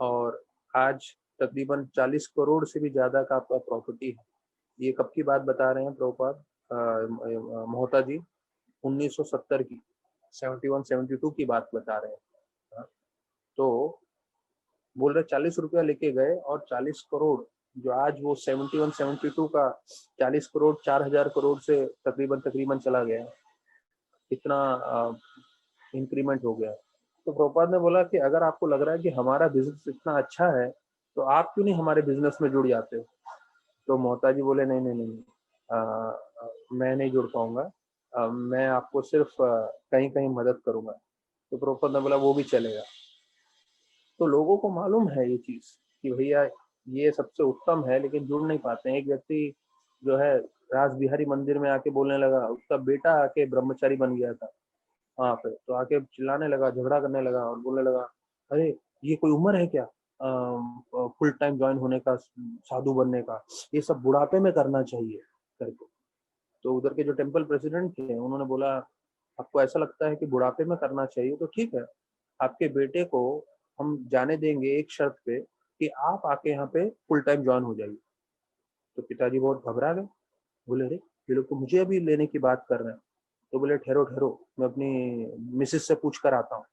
और आज तकरीबन 40 करोड़ से भी ज्यादा का आपका प्रॉपर्टी है। ये कब की बात बता रहे हैं प्रभुपाद? मोहता जी 1970 की, 71-72 की बात बता रहे हैं। तो बोल रहे 40 रुपया लेके गए और 40 करोड़, जो आज वो 71-72 का 40 करोड़ 4,000 करोड़ से तकरीबन तकरीबन चला गया। इतना इंक्रीमेंट हो गया। तो प्रभुपाद ने बोला कि अगर आपको लग रहा है कि हमारा बिजनेस इतना अच्छा है तो आप क्यों नहीं हमारे बिजनेस में जुड़ जाते हो? तो मोहता जी बोले, नहीं नहीं नहीं, मैं नहीं जुड़ पाऊंगा, मैं आपको सिर्फ कहीं कहीं मदद करूंगा। तो प्रभुपाद ने बोला, वो भी चलेगा। तो लोगों को मालूम है ये चीज कि भैया ये सबसे उत्तम है, लेकिन जुड़ नहीं पाते हैं। एक व्यक्ति जो है रास बिहारी मंदिर में आके बोलने लगा, उसका बेटा आके ब्रह्मचारी बन गया था वहां पे, तो आके चिल्लाने लगा, झगड़ा करने लगा और बोलने लगा, अरे ये कोई उम्र है क्या फुल टाइम ज्वाइन होने का, साधु बनने का? ये सब बुढ़ापे में करना चाहिए करके। तो उधर के जो टेम्पल प्रेसिडेंट थे उन्होंने बोला, आपको ऐसा लगता है कि बुढ़ापे में करना चाहिए तो ठीक है, आपके बेटे को हम जाने देंगे एक शर्त पे कि आप आके यहाँ पे फुल टाइम ज्वाइन हो जाइए। तो पिताजी बहुत घबरा गए, बोले, अरे ये लोग तो मुझे अभी लेने की बात कर रहे हैं। तो बोले, ठहरो ठहरो, मैं अपनी मिसेस से पूछ कर आता हूँ।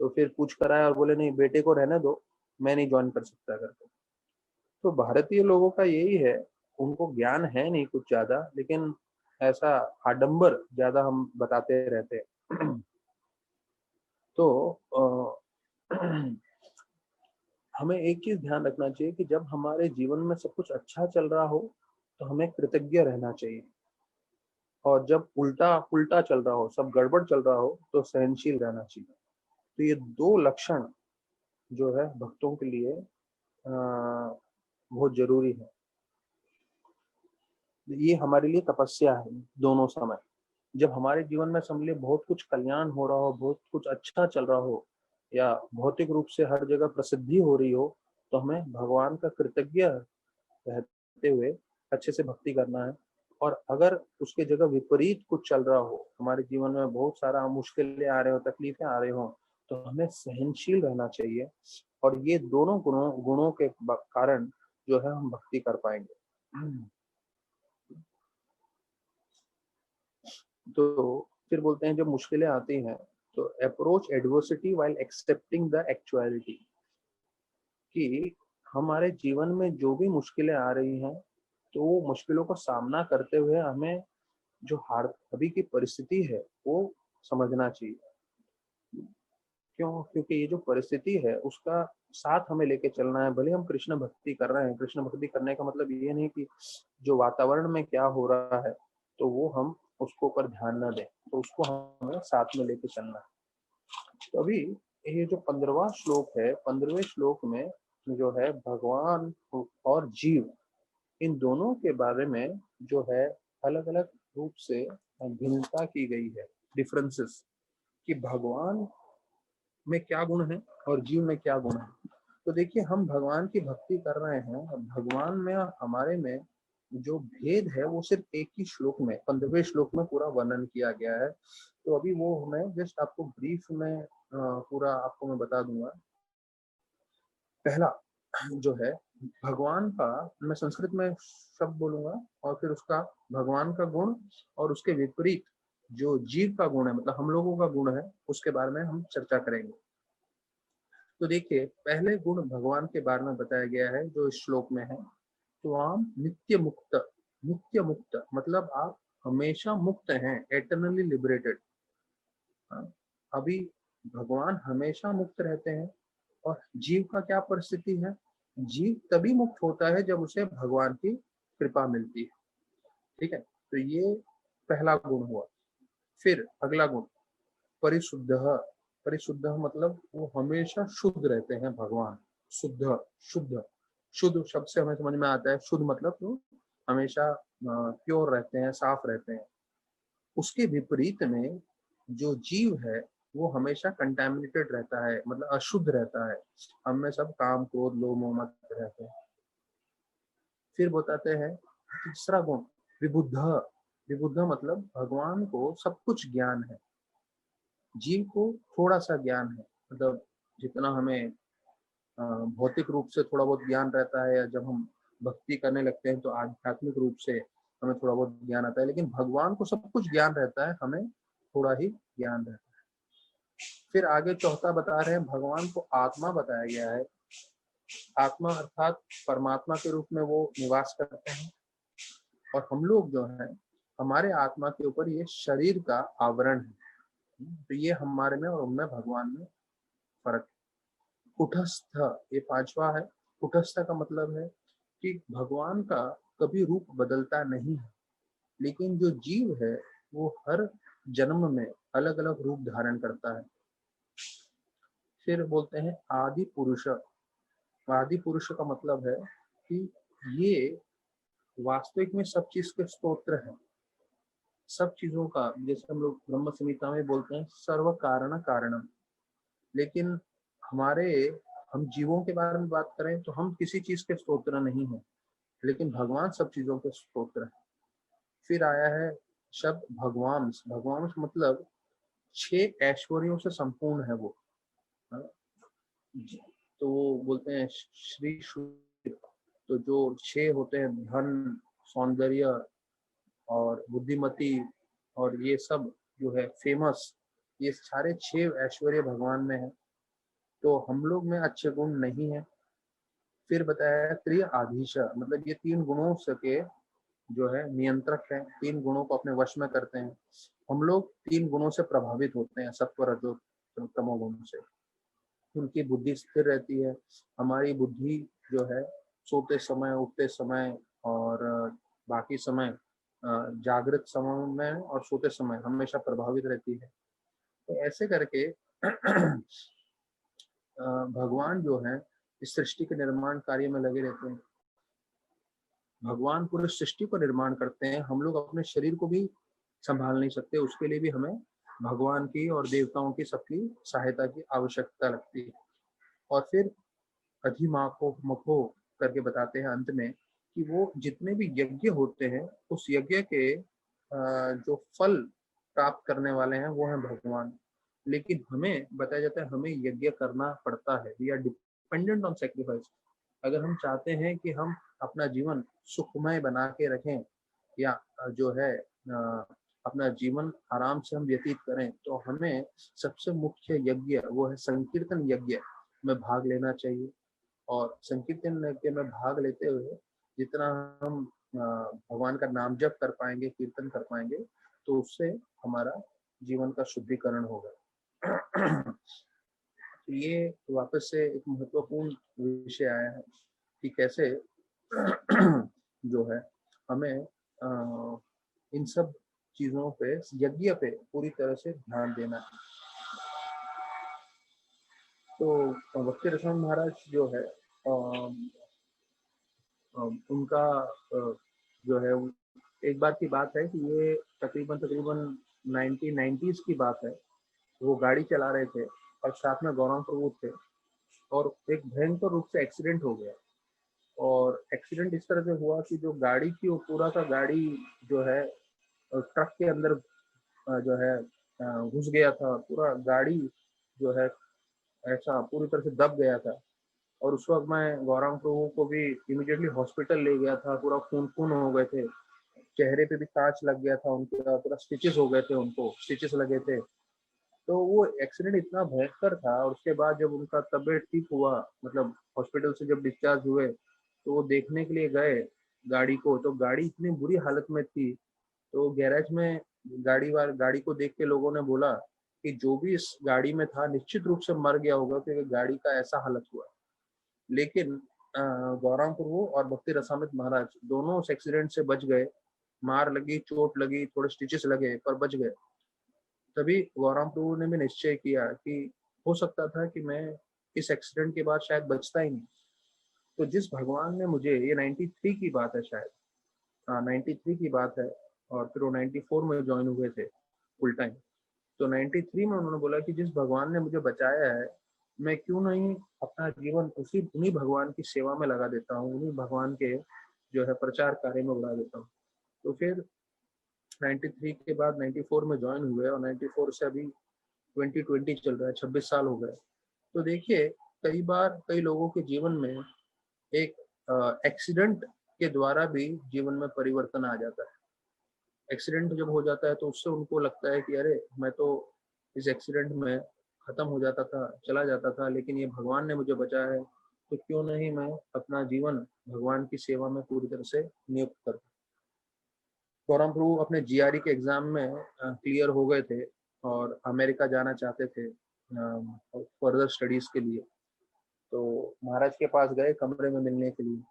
तो फिर पूछ कर आया और बोले, नहीं बेटे को रहने दो, मैं नहीं ज्वाइन कर सकता करके। तो भारतीय लोगों का यही है, उनको ज्ञान है नहीं कुछ ज्यादा, लेकिन ऐसा आडंबर ज्यादा हम बताते रहते हैं। तो हमें एक चीज ध्यान रखना चाहिए कि जब हमारे जीवन में सब कुछ अच्छा चल रहा हो तो हमें कृतज्ञ रहना चाहिए, और जब उल्टा उल्टा चल रहा हो, सब गड़बड़ चल रहा हो, तो सहनशील रहना चाहिए। तो ये दो लक्षण जो है भक्तों के लिए बहुत जरूरी है। ये हमारे लिए तपस्या है दोनों समय। जब हमारे जीवन में समझ लिए बहुत कुछ कल्याण हो रहा हो, बहुत कुछ अच्छा चल रहा हो, या भौतिक रूप से हर जगह प्रसिद्धि हो रही हो, तो हमें भगवान का कृतज्ञ रहते हुए अच्छे से भक्ति करना है। और अगर उसके जगह विपरीत कुछ चल रहा हो, हमारे जीवन में बहुत सारा मुश्किलें आ रहे हो, तकलीफें आ रही हो, तो हमें सहनशील रहना चाहिए। और ये दोनों गुणों के कारण जो है हम भक्ति कर पाएंगे। तो फिर बोलते हैं, जब मुश्किलें आती हैं तो approach adversity while accepting the actuality, कि हमारे जीवन में जो भी मुश्किलें आ रही हैं तो वो मुश्किलों का सामना करते हुए हमें जो हार अभी की परिस्थिति है वो समझना चाहिए। क्यों? क्योंकि ये जो परिस्थिति है उसका साथ हमें लेके चलना है। भले हम कृष्ण भक्ति कर रहे हैं, कृष्ण भक्ति करने का मतलब ये नहीं कि जो वातावरण में क्या हो रहा है तो वो हम उसको ऊपर ध्यान न दें, तो उसको हमें साथ में लेके चलना है। तो अभी ये जो 15वां श्लोक है, 15वें श्लोक में जो है भगवान और जीव, इन दोनों के बारे में जो है अलग अलग रूप से भिन्नता की गई है, डिफरेंसेस, कि भगवान में क्या गुण है और जीव में क्या गुण है। तो देखिए, हम भगवान की भक्ति कर रहे हैं, भगवान में और हमारे में जो भेद है वो सिर्फ एक ही श्लोक में, 15वें श्लोक में पूरा वर्णन किया गया है। तो अभी वो मैं जस्ट आपको ब्रीफ में पूरा आपको मैं बता दूंगा। पहला जो है भगवान का, मैं संस्कृत में शब्द बोलूंगा और फिर उसका भगवान का गुण और उसके विपरीत जो जीव का गुण है, मतलब हम लोगों का गुण है, उसके बारे में हम चर्चा करेंगे। तो देखिए, पहले गुण भगवान के बारे में बताया गया है जो इस श्लोक में है। तो आप नित्य मुक्त, नित्य मुक्त मतलब आप हमेशा मुक्त हैं, एटर्नली लिबरेटेड। अभी भगवान हमेशा मुक्त रहते हैं। और जीव का क्या परिस्थिति है? जीव तभी मुक्त होता है जब उसे भगवान की कृपा मिलती है। ठीक है, तो ये पहला गुण हुआ। फिर अगला गुण परिशुद्ध। परिशुद्ध मतलब वो हमेशा शुद्ध रहते हैं भगवान। शुद्ध, शुद्ध, शुद्ध शब्द से हमें समझ में आता है, शुद्ध मतलब तो हमेशा प्योर रहते हैं, साफ रहते हैं। उसके विपरीत में जो जीव है वो हमेशा कंटेमिनेटेड रहता है, मतलब अशुद्ध रहता है। हम में सब काम, क्रोध, लोभ, मोह मत रहते हैं। फिर बताते हैं तीसरा गुण विबुद्ध। विबुद्ध मतलब भगवान को सब कुछ ज्ञान है, जीव को थोड़ा सा ज्ञान है। मतलब जितना हमें भौतिक रूप से थोड़ा बहुत ज्ञान रहता है, या जब हम भक्ति करने लगते हैं तो आध्यात्मिक रूप से हमें थोड़ा बहुत ज्ञान आता है, लेकिन भगवान को सब कुछ ज्ञान रहता है, हमें थोड़ा ही ज्ञान रहता है। फिर आगे चौथा बता रहे हैं, भगवान को आत्मा बताया गया है। आत्मा अर्थात परमात्मा के रूप में वो निवास करते हैं, और हम लोग जो है, हमारे आत्मा के ऊपर ये शरीर का आवरण है। तो ये हमारे में और उनमें, भगवान में फर्क है। कुटस्थ, ये पांचवा है। कुटस्थ का मतलब है कि भगवान का कभी रूप बदलता नहीं है, लेकिन जो जीव है वो हर जन्म में अलग अलग रूप धारण करता है। फिर बोलते हैं आदि पुरुष। आदि पुरुष का मतलब है कि ये वास्तविक में सब चीज के स्तोत्र है। सब चीजों का, जैसे हम लोग ब्रह्म संहिता में बोलते हैं सर्व कारण कारणम, लेकिन हमारे, हम जीवों के बारे में बात करें तो हम किसी चीज के स्तोत्र नहीं है, लेकिन भगवान सब चीजों के स्तोत्र है। फिर आया है शब्द भगवान। भगवान मतलब 6 ऐश्वर्यों से संपूर्ण है वो। हाँ, तो वो बोलते हैं श्री शुद्ध। तो जो 6 होते हैं, धन, सौंदर्य और बुद्धिमती और ये सब जो है फेमस, ये सारे 6 ऐश्वर्य भगवान में है। तो हम लोग में अच्छे गुण नहीं है। फिर बताया त्रिय आधीश, मतलब ये 3 गुणों के जो है नियंत्रक है, 3 गुणों को अपने वश में करते हैं। हम लोग 3 गुणों से प्रभावित होते हैं, सत्व, रजो, तमोगुण से। उनकी बुद्धि स्थिर रहती है। हमारी बुद्धि जो है सोते समय, उठते समय और बाकी समय, जागृत समय में और सोते समय हमेशा प्रभावित रहती है। तो ऐसे करके भगवान जो है इस सृष्टि के निर्माण कार्य में लगे रहते हैं। भगवान पूरे सृष्टि को निर्माण करते हैं, हम लोग अपने शरीर को भी संभाल नहीं सकते, उसके लिए भी हमें भगवान की और देवताओं की सबकी सहायता की आवश्यकता लगती है। और फिर अधिमाको मखो करके बताते हैं अंत में कि वो जितने भी यज्ञ होते हैं, उस यज्ञ के जो फल प्राप्त करने वाले हैं वो हैं भगवान। लेकिन हमें बताया जाता है हमें यज्ञ करना पड़ता है, we are dependent on sacrifice. अगर हम चाहते हैं कि हम अपना जीवन सुखमय बना के रखें, या जो है अपना जीवन आराम से हम व्यतीत करें, तो हमें सबसे मुख्य यज्ञ वो है संकीर्तन यज्ञ में भाग लेना चाहिए। और संकीर्तन यज्ञ में भाग लेते हुए जितना हम भगवान का नाम जप कर पाएंगे, कीर्तन कर पाएंगे, तो उससे हमारा जीवन का शुद्धिकरण होगा। तो ये वापस से एक महत्वपूर्ण विषय आया है कि कैसे जो है हमें इन सब चीजों पे, यज्ञ पे पूरी तरह से ध्यान देना है। तो भक्ति रसवन महाराज जो है उनका जो है, एक बार की बात है कि ये तकरीबन तकरीबन 1990s की बात है। वो गाड़ी चला रहे थे और साथ में गौरांग प्रभु थे, और एक भयंकर रूप से एक्सीडेंट हो गया। और एक्सीडेंट इस तरह से हुआ कि जो गाड़ी थी वो पूरा का गाड़ी जो है ट्रक के अंदर जो है घुस गया था। पूरा गाड़ी जो है ऐसा पूरी तरह से दब गया था। और उस वक्त मैं गौरांग प्रभु को भी इमीडिएटली हॉस्पिटल ले गया था, पूरा खून खून हो गए थे, चेहरे पे भी कांच लग गया था उनके, पूरा स्टिचेस हो गए थे, उनको स्टिचेस लगे थे। तो वो एक्सीडेंट इतना भयंकर था, और उसके बाद जब उनका तबीयत ठीक हुआ, मतलब हॉस्पिटल से जब डिस्चार्ज हुए, तो वो देखने के लिए गए गाड़ी को, तो गाड़ी इतनी बुरी हालत में थी। तो गैरेज में गाड़ी को देख के लोगों ने बोला कि जो भी इस गाड़ी में था निश्चित रूप से मर गया होगा, क्योंकि गाड़ी का ऐसा हालत हुआ। लेकिन गौरांग प्रभु और भक्ति रसामृत महाराज दोनों उस एक्सीडेंट से बच गए। मार लगी, चोट लगी, थोड़े स्टिचेस लगे, पर बच गए। तभी गौरांग प्रभु ने भी निश्चय किया कि हो सकता था कि मैं इस एक्सीडेंट के बाद शायद बचता ही नहीं। तो जिस भगवान ने मुझे, ये 93 की बात है शायद, हाँ 93 की बात है, और फिर वो 94 में ज्वाइन हुए थे फुल टाइम। तो 93 में उन्होंने बोला कि जिस भगवान ने मुझे बचाया है, मैं क्यों नहीं अपना जीवन उन्हीं भगवान की सेवा में लगा देता हूँ, उन्हीं भगवान के जो है प्रचार कार्य में उड़ा देता हूँ। तो फिर 93 के बाद 94 में ज्वाइन हुए, और 94 से अभी 2020 चल रहा है, 26 साल हो गए। तो देखिए, कई बार कई लोगों के जीवन में एक एक्सीडेंट के द्वारा भी जीवन में परिवर्तन आ जाता है। एक्सीडेंट जब हो जाता है तो उससे उनको लगता है कि अरे मैं तो इस एक्सीडेंट में खत्म हो जाता था, चला जाता था, लेकिन ये भगवान ने मुझे बचाया है, तो क्यों नहीं मैं अपना जीवन भगवान की सेवा में पूरी तरह से नियुक्त कर। गौरव प्रभु अपने जीआरई के एग्जाम में क्लियर हो गए थे, और अमेरिका जाना चाहते थे फर्दर स्टडीज के लिए। तो महाराज के पास गए कमरे में मिलने के लिए।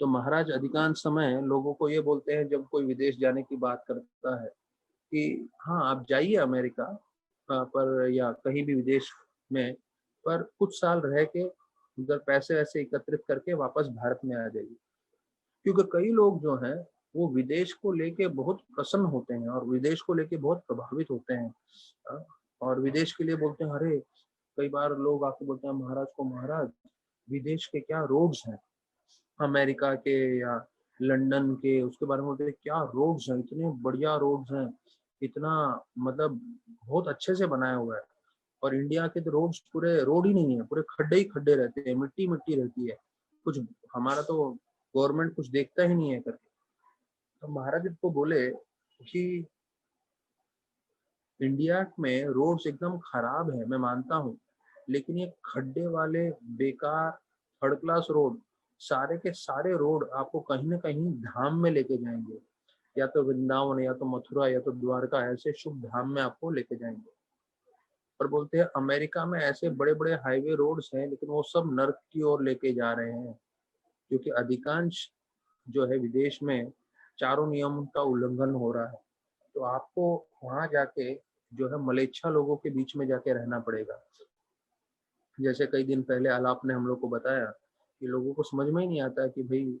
तो महाराज अधिकांश समय लोगों को ये बोलते हैं जब कोई विदेश जाने की बात करता है कि हाँ आप जाइए अमेरिका, पर या कहीं भी विदेश में, पर कुछ साल रह के उधर पैसे वैसे एकत्रित करके वापस भारत में आ जाइए। क्योंकि कई लोग जो हैं वो विदेश को लेके बहुत प्रसन्न होते हैं, और विदेश को लेके बहुत प्रभावित होते हैं, और विदेश के लिए बोलते हैं अरे, कई बार लोग आके बोलते हैं महाराज को, महाराज विदेश के क्या रोड्स हैं, अमेरिका के या लंदन के, उसके बारे में बोलते हैं क्या रोड्स हैं, इतने बढ़िया रोड्स हैं, इतना मतलब बहुत अच्छे से बनाया हुआ है। और इंडिया के तो रोड्स पूरे रोड ही नहीं है, पूरे खड्डे ही खड्डे रहते हैं, मिट्टी मिट्टी रहती है कुछ। हमारा तो गवर्नमेंट कुछ देखता ही नहीं है करके। तो महाराज को बोले कि इंडिया में रोड्स एकदम खराब है, मैं मानता हूँ, लेकिन ये खड्डे वाले बेकार थर्ड क्लास रोड, सारे के सारे रोड आपको कहीं ना कहीं धाम में लेके जाएंगे, या तो वृंदावन, या तो मथुरा, या तो द्वारका, ऐसे शुभ धाम में आपको लेके जाएंगे। और बोलते हैं अमेरिका में ऐसे बड़े बड़े हाईवे रोड्स हैं, लेकिन वो सब नर्क की ओर लेके जा रहे हैं, क्योंकि अधिकांश जो है विदेश में चारों नियम का उल्लंघन हो रहा है। तो आपको वहां जाके जो है मलेच्छा लोगों के बीच में जाके रहना पड़ेगा। जैसे कई दिन पहले आलाप ने हम लोग को बताया कि लोगों को समझ में ही नहीं आता कि भाई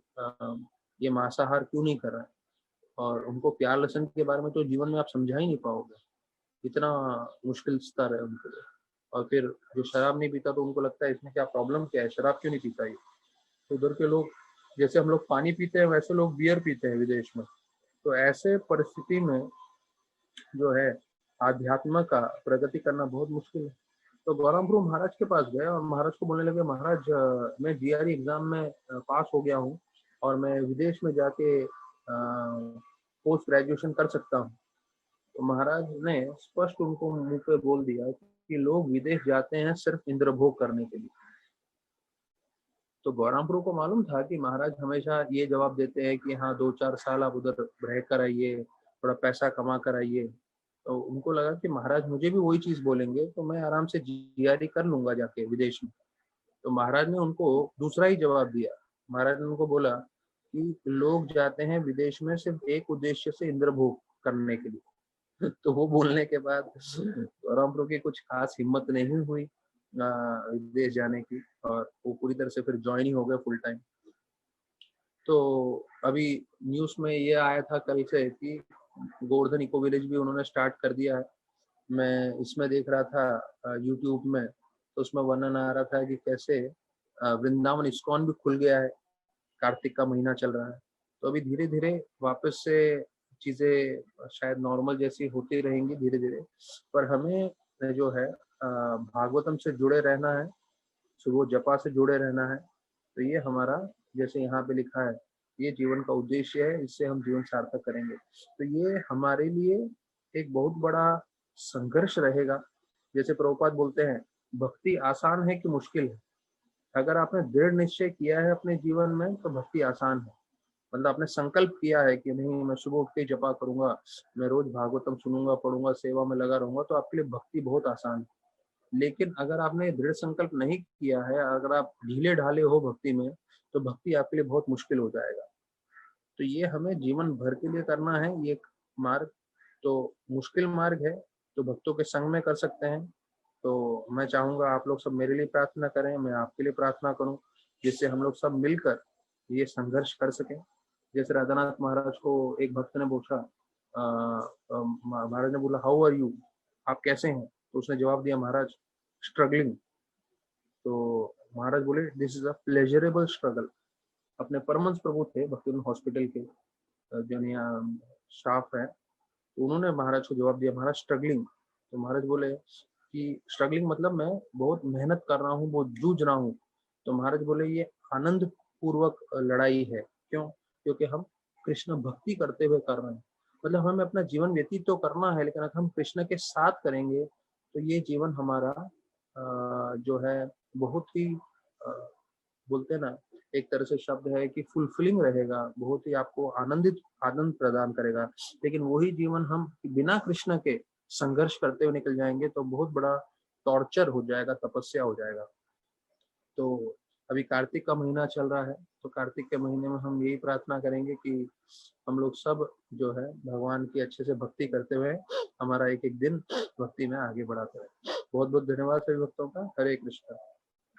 ये मांसाहार क्यों नहीं कर रहा है, और उनको प्यार लहसन के बारे में तो जीवन में आप समझा ही नहीं पाओगे, इतना मुश्किल स्तर है उनके लिए। और फिर जो शराब नहीं पीता तो उनको लगता है इसमें क्या प्रॉब्लम क्या है, शराब क्यों नहीं पीता ये। तो उधर के लोग, जैसे हम लोग पानी पीते हैं वैसे लोग बियर पीते हैं विदेश में। तो ऐसे परिस्थिति में जो है आध्यात्म का प्रगति करना बहुत मुश्किल है। तो गौरव गुरु महाराज के पास गए, और महाराज को बोलने लगे महाराज मैं जीआरई एग्जाम में पास हो गया हूँ, और मैं विदेश में जाके पोस्ट ग्रेजुएशन कर सकता हूँ। तो महाराज ने स्पष्ट उनको मुंह पे बोल दिया कि लोग विदेश जाते हैं सिर्फ इंद्रभोग करने के लिए। तो गौरामपुर को मालूम था कि महाराज हमेशा ये जवाब देते हैं कि हाँ 2-4 साल आप उधर रह कर आइए, थोड़ा पैसा कमा कर आइए। तो उनको लगा कि महाराज मुझे भी वही चीज बोलेंगे, तो मैं आराम से जीआरई कर लूंगा जाके विदेश में। तो महाराज ने उनको दूसरा ही जवाब दिया। महाराज ने उनको बोला कि लोग जाते हैं विदेश में सिर्फ एक उद्देश्य से, इंद्रभोग करने के लिए। तो वो बोलने के बाद गौरामपुर की कुछ खास हिम्मत नहीं हुई विदेश जाने की, और वो पूरी तरह से फिर ज्वाइन ही हो गए फुल टाइम। तो अभी न्यूज में ये आया था कल से कि गोवर्धन इको विलेज भी उन्होंने स्टार्ट कर दिया है। मैं इसमें देख रहा था यूट्यूब में, तो उसमें वर्णन आ रहा था कि कैसे वृंदावन इस्कॉन भी खुल गया है, कार्तिक का महीना चल रहा है। तो अभी धीरे धीरे वापस से चीजें शायद नॉर्मल जैसी होती रहेंगी धीरे धीरे, पर हमें जो है भागवतम से जुड़े रहना है, सुबह जपा से जुड़े रहना है। तो ये हमारा, जैसे यहाँ पे लिखा है ये जीवन का उद्देश्य है, इससे हम जीवन सार्थक करेंगे। तो ये हमारे लिए एक बहुत बड़ा संघर्ष रहेगा। जैसे प्रभुपाद बोलते हैं, भक्ति आसान है कि मुश्किल है? अगर आपने दृढ़ निश्चय किया है अपने जीवन में तो भक्ति आसान है। मतलब आपने संकल्प किया है कि नहीं, मैं सुबह उठ के जपा करूंगा, मैं रोज भागवतम सुनूंगा, पढ़ूंगा, सेवा में लगा रहूंगा, तो आपके लिए भक्ति बहुत आसान है। लेकिन अगर आपने दृढ़ संकल्प नहीं किया है, अगर आप ढीले ढाले हो भक्ति में, तो भक्ति आपके लिए बहुत मुश्किल हो जाएगा। तो ये हमें जीवन भर के लिए करना है। ये एक मार्ग तो मुश्किल मार्ग है, तो भक्तों के संग में कर सकते हैं। तो मैं चाहूंगा आप लोग सब मेरे लिए प्रार्थना करें, मैं आपके लिए प्रार्थना करूं, जिससे हम लोग सब मिलकर ये संघर्ष कर सकें। जैसे राधानाथ महाराज को एक भक्त ने पूछा, महाराज ने बोला, हाउ आर यू, आप कैसे हैं? तो उसने जवाब दिया, महाराज स्ट्रगलिंग। तो महाराज बोले, this is a pleasurable struggle. अपने परमहंस प्रभु थे भक्ति हॉस्पिटल के जो यहाँ स्टाफ है, तो उन्होंने महाराज को जवाब दिया, महाराज स्ट्रगलिंग। तो महाराज बोले कि स्ट्रगलिंग मतलब मैं बहुत मेहनत कर रहा हूँ, बहुत जूझ रहा हूँ। तो महाराज बोले, ये आनंद पूर्वक लड़ाई है। क्यों? क्योंकि हम कृष्ण भक्ति करते हुए कर रहे हैं। मतलब हमें अपना जीवन व्यतीत तो करना है, लेकिन अगर हम कृष्ण के साथ करेंगे तो ये जीवन हमारा जो है बहुत ही बोलते हैं ना, एक तरह से शब्द है कि फुलफिलिंग रहेगा, बहुत ही आपको आनंद प्रदान करेगा। लेकिन वही जीवन हम बिना कृष्ण के संघर्ष करते हुए निकल जाएंगे तो बहुत बड़ा टॉर्चर हो जाएगा, तपस्या हो जाएगा। तो अभी कार्तिक का महीना चल रहा है, तो कार्तिक के महीने में हम यही प्रार्थना करेंगे कि हम लोग सब जो है भगवान की अच्छे से भक्ति करते हुए हमारा एक एक दिन भक्ति में आगे बढ़ाते रहे। बहुत बहुत धन्यवाद सभी भक्तों का। हरे कृष्णा।